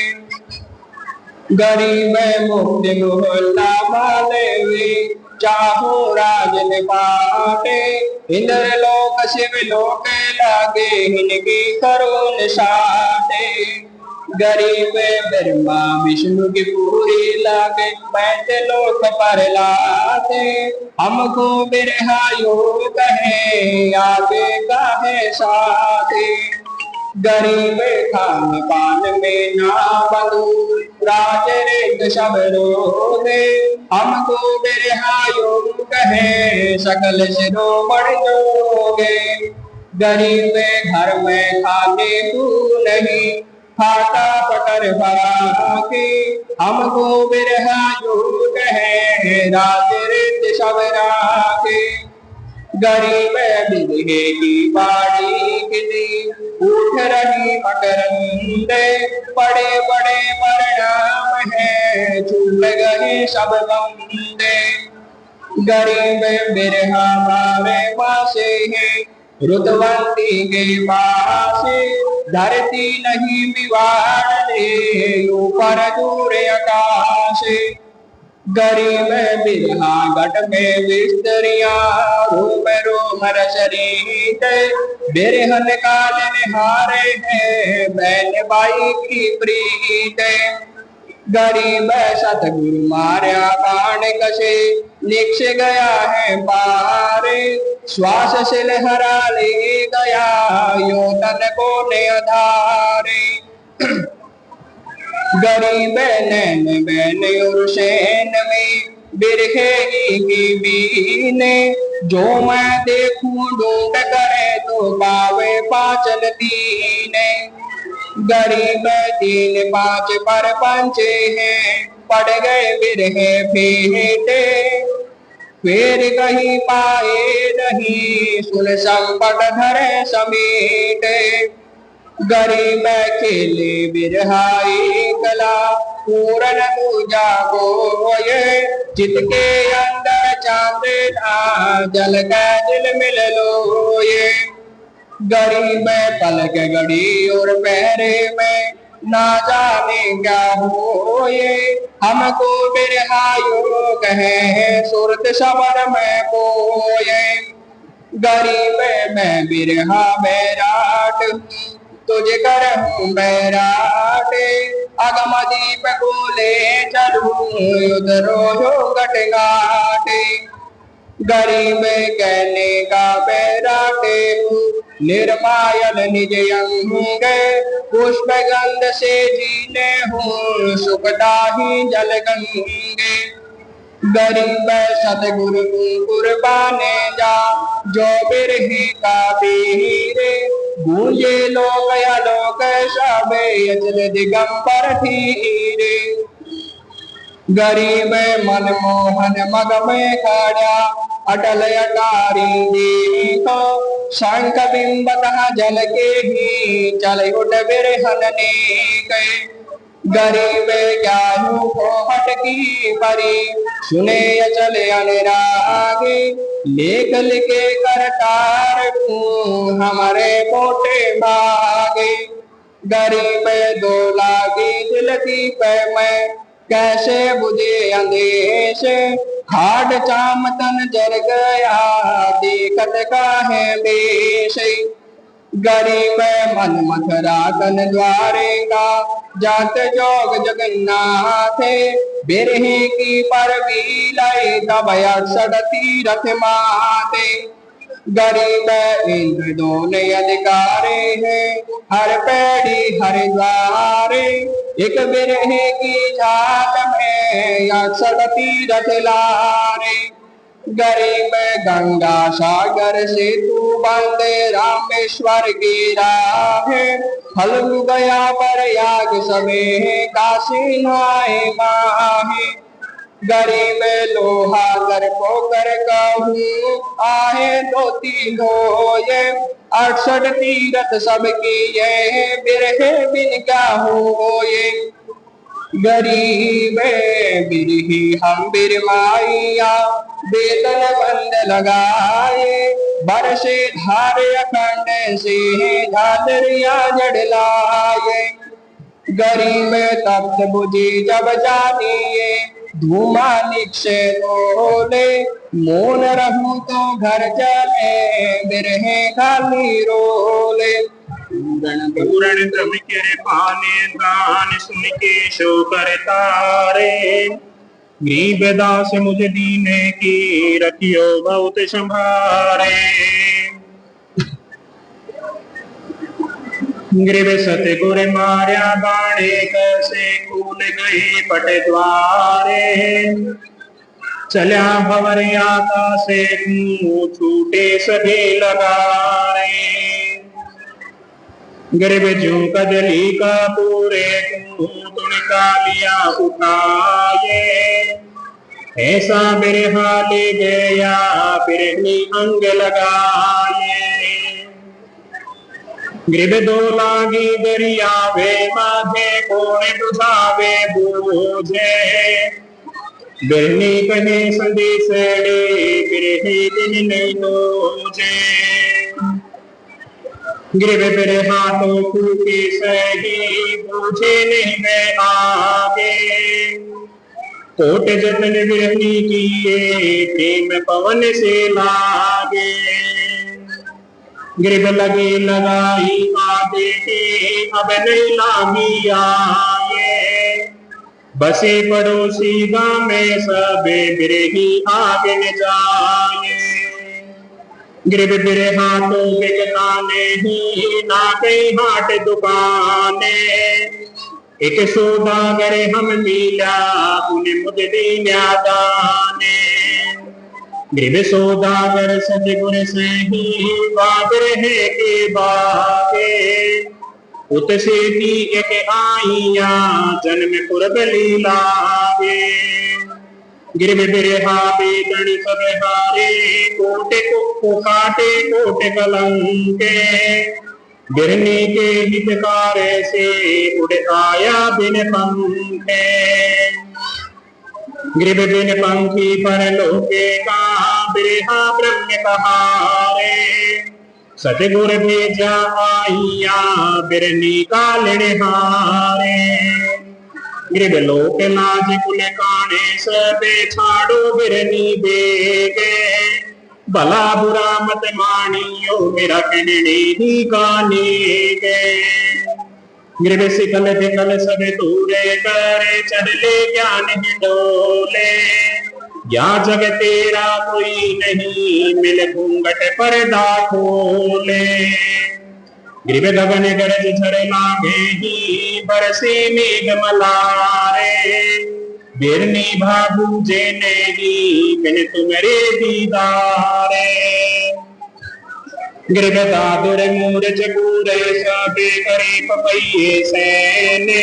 गरीब मुक्ति मोहल्ला वाले वे, चाहो राजन पाटे, इंद्र लोक शिव लोक लागे, इनकी करुण साटे। गरीब ब्रह्मा विष्णु की पूरी लागे, 35 लोक पर लाते, हमको बिरहा योग है, आगे का है साथे। गरीब खान पान में ना बंधु, राज रेत सब रोगे, हमको बिरहा योग है, सकल सिरो बढ़ जोगे। गरीब घर में खाने को नहीं, फाटा पटर भरा के, हमको बिरहा योग है, राज रेत सब राखे। गरीब बिरहे की बाड़ी किसी, उठ रही मकरंदे, बड़े बड़े परिणाम है, छूट गए सब बंदे। गरीब बिरहा मारे पासे है, रुद्रवंती के पासे, धरती नहीं बिवाड़े, ऊपर दूर आकाशे। गरीब बिरहा घट में विस्तरिया, रूम रोम रसरीत, बिरहन काल निहारे है, बहन बाई की प्रीत। गरीब सतगुरु मार्या बाण कसे, निक्ष गया है पारे, श्वास सिल हरा ले गया, यो तन को ने आधारे। गरीब नैन बैन और शैन में, बिरहे की बीने, जो मैं देखूं ढूंढ करे, तो पावे पाचन दीने। गरीब 3 5 पर पंचे हैं, पड़ गए बिरहे फेटे, फिर कहीं पाए नहीं, सुन संकट धरे समेटे। गरीब खेले बिरहाई कला, पूरन पूजा को ये, चित के अंदर चांदना, जल का दिल मिल लो ये। गरीब पलक घड़ी और पहरे में, ना जाने क्या हो ये, हमको बिरहा योग है, सुरत सबर में कोये। गरीब मैं बिरहा बैराट हूँ, तुझे कर हूँ बैराट, अगम दीप को ले चलूं, उधरो जो घटघाटे। गरीब कहने का बैराटे हूँ, निर्मायल निज अंग, पुष्प गंध से जीने हूँ, सुखता ही जल गंगे। गरीब सतगुरु कुर्बाने जा, जो बिरही का पीरे, गूंजे लोक या लोक सबे, अचल दिगंबर धीरे। गरीब मनमोहन मग में खड़ा, अटल अटारी देखो, शंख बिंबतः जल के ही चले उठ बिरहनने गए। गरीब ज्ञानू को हटकी परी सुने चले अनुरागे। लेख लिखे करतार हमारे मोटे भागे। गरीब दो लागी दिल की पे मैं कैसे बुझे अंदेश। हाड चाम तन जर गया देखत का है बेश। गरीब मन मथुरा तन द्वारे का जात जोग जगन्नाथ। बिरही की पर लाई तब 68 तीरथ माते। गरीब इंद्र दोने अधिकारे हैं हर पैड़ी हर द्वारे। एक बिरहे की झाल में 68 तीरथ लारे। गरीब गंगा सागर से तू बंदे रामेश्वर की राह। फल्गु गया पर याग सबे काशी नाए माहे। गरीब लोहा कर पोकर कहूँ आहे दो तीन होए। 68 तीरथ सबकी ये बिरहे बिन क्या होए। गरीब बिरही हम बिरमाइया बेदन बंद लगाए। बरसे धार अखंड से झालरिया जड़ लाए। गरीब तप्त बुझी जब जानिए धूमा निक्षे बोले। मोन रहूं तो घर चले बिरहे खाली रोले। पूरण क्रम के पाने गान सुन के शो करतारे। गरीब दास मुझ दीने की रखियो बहुत संभारे। गरीब सतगुर मार्या बाणे कैसे कूल गई पट द्वारे। चल्या भंवर आकाशे छूटे सभी लगारे। गरीब जो कदली का पूरे तुणका लिया उठाए। ऐसा बिरहा ले गया बिरहनी अंग लगाए। गरीब दो लागी दरियावे माधे कोने बुझावे बूझे। बिरहनी कहे संदेश बिरही दिन नहीं नोजे। गरीब बिरहा तो फूके सही बूझे नहीं मैं आगे। कोट जतन बिरहनी किए प्रेम पवन से लागे। गरीब लगे लगाई आगे अब नहीं लागी आए। बसे पड़ोसी गाँव में सबे बिरही आगे न जाए। गरीब बिरहा तो बिकताने ही ना कहीं हाट दुकाने। एक सौदागर हम मिला उन्हें मुझ दीना दाने। गरीब सौदागर सतगुर से ही बाबर है के बागे। उतसे दी एक आइया जन्म पुरब लीलागे। गरीब बिरहा बेदन सब हारे कोटे को काटे कोटे कलंके। बिरहनी के हितकारे से उड़ आया बिन पंखे। गरीब बिन पंखी पर लोके का बिरहा ब्रह्म कहारे। सतगुर भेजा आइया बिरहनी का लिणहारे। गरीब लोक लाज कुल काने सबे छाड़ो बिरहनी बेगे। भला बुरा मत मानियो मेरा कहने ही गाने गए। गरीब सिकल दिकल सब तूरे करे चढ़ले ज्ञान हिडोले। या जग तेरा कोई नहीं मिल घूंघट पर्दा खोले। गरीब गगन गरज झड़ लागे ही बरसे मेघ मलारे। बिरनी भागू जेने ही बिन तुम्हारे दीदारे। गरीब दादुर मूरज पूरे सबे करे पपैये सैने।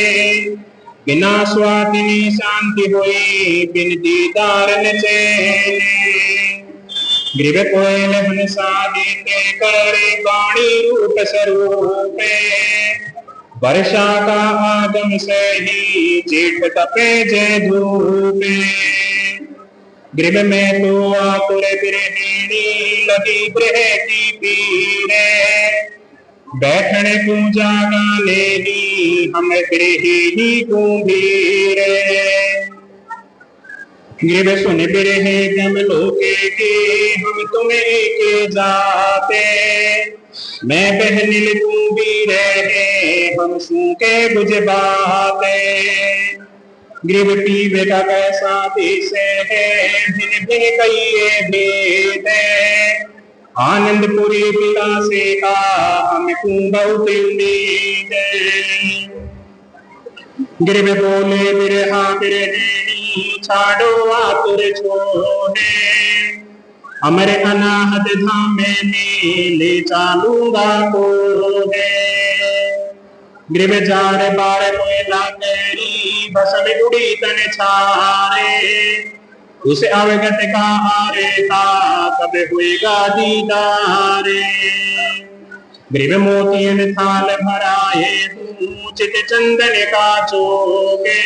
बिना स्वादिनी शांति हुई बिन दीदार न चैने। ग्रीव कोयल हंसा गीते करे वाणी रूप स्वरूपे वर्षा का आगम से ही जेठ तपे जय धूपे ग्रीव में तो आतुर बिरहिणी लगी ग्रह की पीरे बैठने पूजा गाने ही हम बिरहिणी कुंभीरे ग्रीव सुन बिरहे गम लोके के हम तुम्हें के जाते मैं बहनिल कुंभीरे हम सूखे बुझ बाते ग्रीव पीवे का कैसा देश है भिन भिन कई भेद आनंदपुरी पिता से का हमको बहुत उम्मीद ग्रीव बोले बिरहा बिरहिणी छाड़ो आतुर छोड़े हमारे अनाहत धाम में ले चालूंगा को ग्रीव जार बार कोयला तेरी बसल उड़ी तन छारे उसे अवगत का हारे था कब हुएगा दीदारे ग्रीव मोतियन थाल भराए चित चंदन का चोगे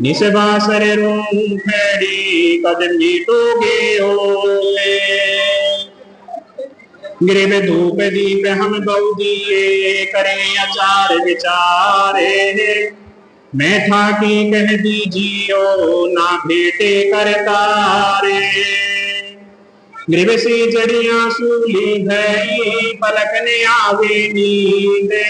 निसवासर रूम फेड़ी कद मीटोगे ओले ग्रीव धूप दीप हम बहु दिए करें अचार विचारे मैं था कि कह दीजियो ना भेटे करतारे ग्रीव सी जड़ियां सूली भई पलक ने आवे नींदे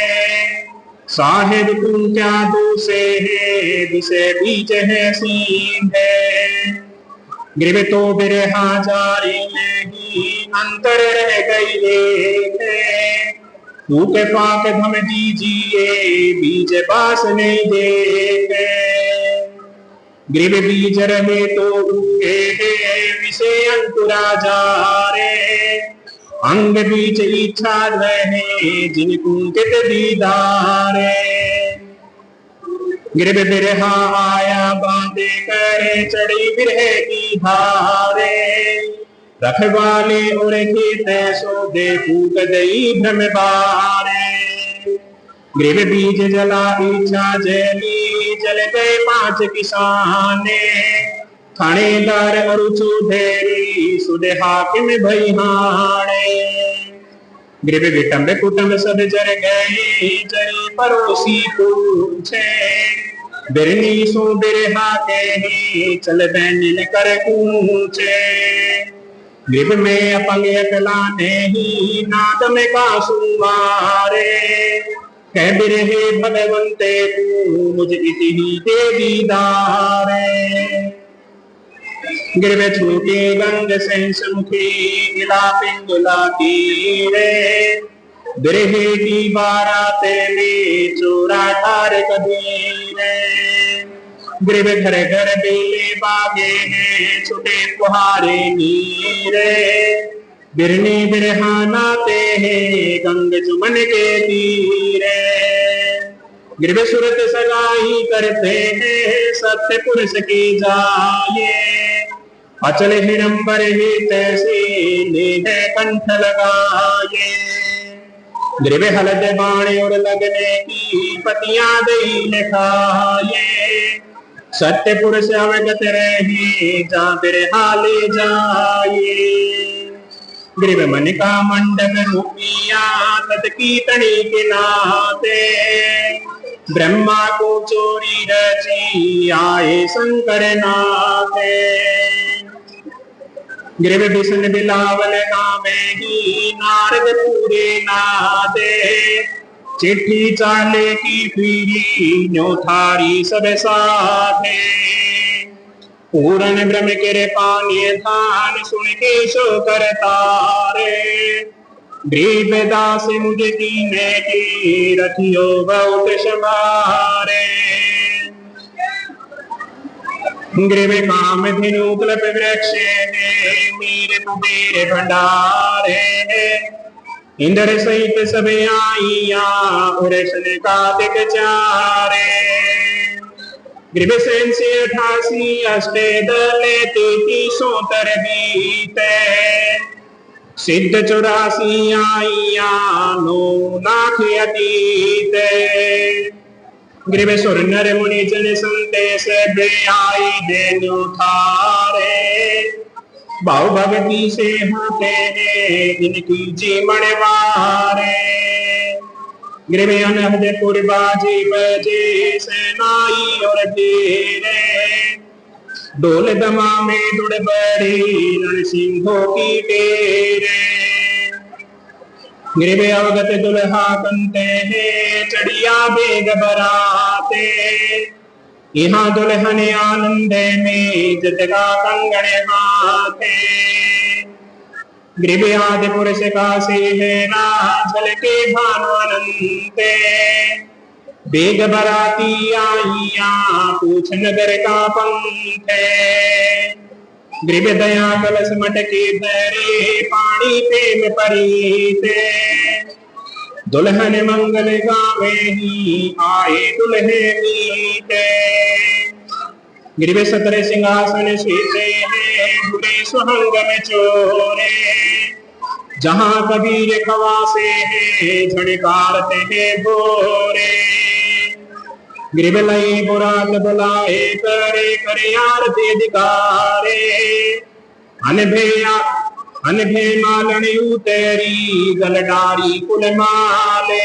साहेब तुम क्या दूसे है दिसे बीच है सीधे ग्रीव तो बिरहा जारी नहीं अंतर रह गई के पाक धम दीजिए बीज बास नहीं देते ग्रीव बीज रहे तो उगे विषे अंकुरा जा रे अंग बीच इच्छा रहे जिन कुंकित दीदारे ग्रीव बिरहा आया बांधे करे चढ़ी बिरहे की धारे रखवाले और सो दे फूक दई भ्रम बारे ग्रीव बीज जला इच्छा जली जल गए 5 किसाने थानेदार और चौधरी सुदे हाकिम भई हाणे ग्रीव विटम्ब कुटुंब सब जर गए जरी पड़ोसी पूछे बिरनी सो बिरहा के चल बैन कर कूचे ग्रीव में अपंग अकलाने ही नाद में कासुमारे कह बिरहे भगवंते तू मुझ इति ही दे दीदारे ग्रीव छूटे गंग सेंस मुखी गिला पिंगुला तीरे बिरहे की बाराते में चोरा ठार कबीरे ग्रीव घर घर बेले बागे हैं छुटे कुहारे नीरे बिरनी बिरहानाते हैं गंग जुमन के तीरे ग्रीव सुरत सगाई करते हैं सत्य पुरुष की जाए अचल हिडंबर ही तैसे ले है कंठ लगाए ग्रीव हलद बाणे और लगने की पतियां दई लिखाए सत्य पुरुष अवगत रहे जा बिरहाले जाए ग्रीव मन का मंडप रूपिया तद कीर्तनी के नाते ब्रह्मा को चोरी रची आए शंकर नाते ग्रीव विष्णु बिलावल नामे ही नारद पूरे नादे चिट्ठी चाले की पीरी न्यो थारी सब साथे पूरन ब्रह्म के पानी धान सुन के सो करता रे ग्रीव दास मुझे दीने की रखियो बहुत संभारे ग्रीव काम धेनु कल्प वृक्ष मेरे कुबेर भंडारे इंद्र सहित सब आइया उरसन का दिख चारे गृभ सेन से 88 अष्टे दले 33 तर बीते सिद्ध 84 आइया नो नाथ अतीते गृभ सुर नर मुनि जन संदेश आई देनु थारे भाव भगती से होते हैं इनकी जीवन वारे गृह अनहद पुरबाजी बजे सेनाई और धीरे डोल दमा में दुड़ बड़ी रण सिंहों की टेरे गृह अवगत दुल्हा कंते हैं चढ़िया बेग बराते यहाँ दुल्हन आनंद में जतगा कंगण हाथे गृह आदि पुरुष का से है राजल के भानुअनंते बेग बराती आइया पूछ नगर का पंथे गृह दया कलश मटके धरे पानी प्रेम परीते दुल्हन मंगल गावे ही आए दुल्हे मीते गृह सतर सिंहासन सीते हैं बुरे सुहंग में चोरे जहां कबीर खवासे हैं झड़कारते हैं भोरे गृह लई बुरात बुलाए करे करे आरती दिकारे अनभे मालन उतरी गलडारी कुल माले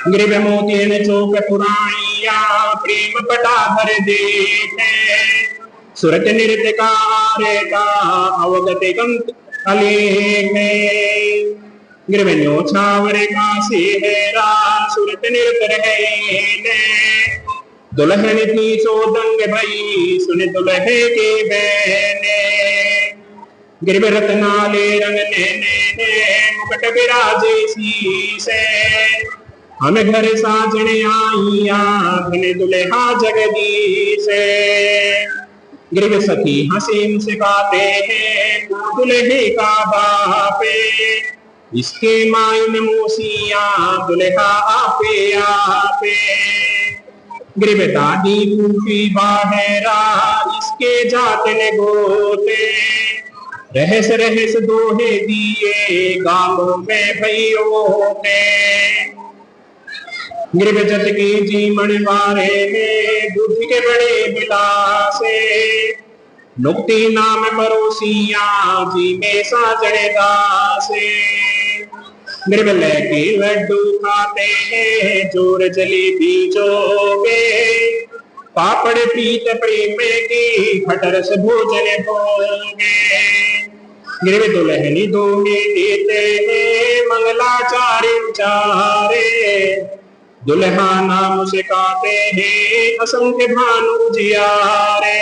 गृह मोतियन चौक पुराइया प्रेम पटा भर देखे सुरत नृत्य का अवगत गंत अले गृह न्योछावर का सेहरा सुरत नृत्य रहे दुल्हन थी सोदंग भई सुन दुल्हे के बहने गृह रत्नाले रंग ने मुकुट विराजे शीसे हम घर साजने आइया धन दुल्हा जगदीश गृह सखी हंसी मुस्काते हैं दुल्हे का बापे इसके मायन मोसिया दुल्हा आपे आपे गृह दादी फूफी बाहरा इसके जातन गोते रहस रहस दोहे दिए गालों में भैयों के गृह जत की जीवन वारे में बुद्धि के बड़े बिलासे नुक्ति नाम परोसिया जी में साजने दासे गृह लेके लड्डू खाते हैं जोर जलेबी जोगे पापड़ पीत प्रेम की खटरस भोजन भोगे गृह दुल्हनी दोहे देते हैं मंगलाचार्य चारे दुल्हा नाम से काते हैं असंख्य भानु जियारे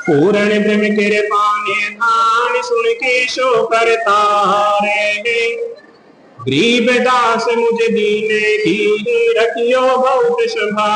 पूर्ण ब्रह्म के पाने धान सुन के शो करता रे गरीब दास मुझे दीने की रखियो बहुत शुभा।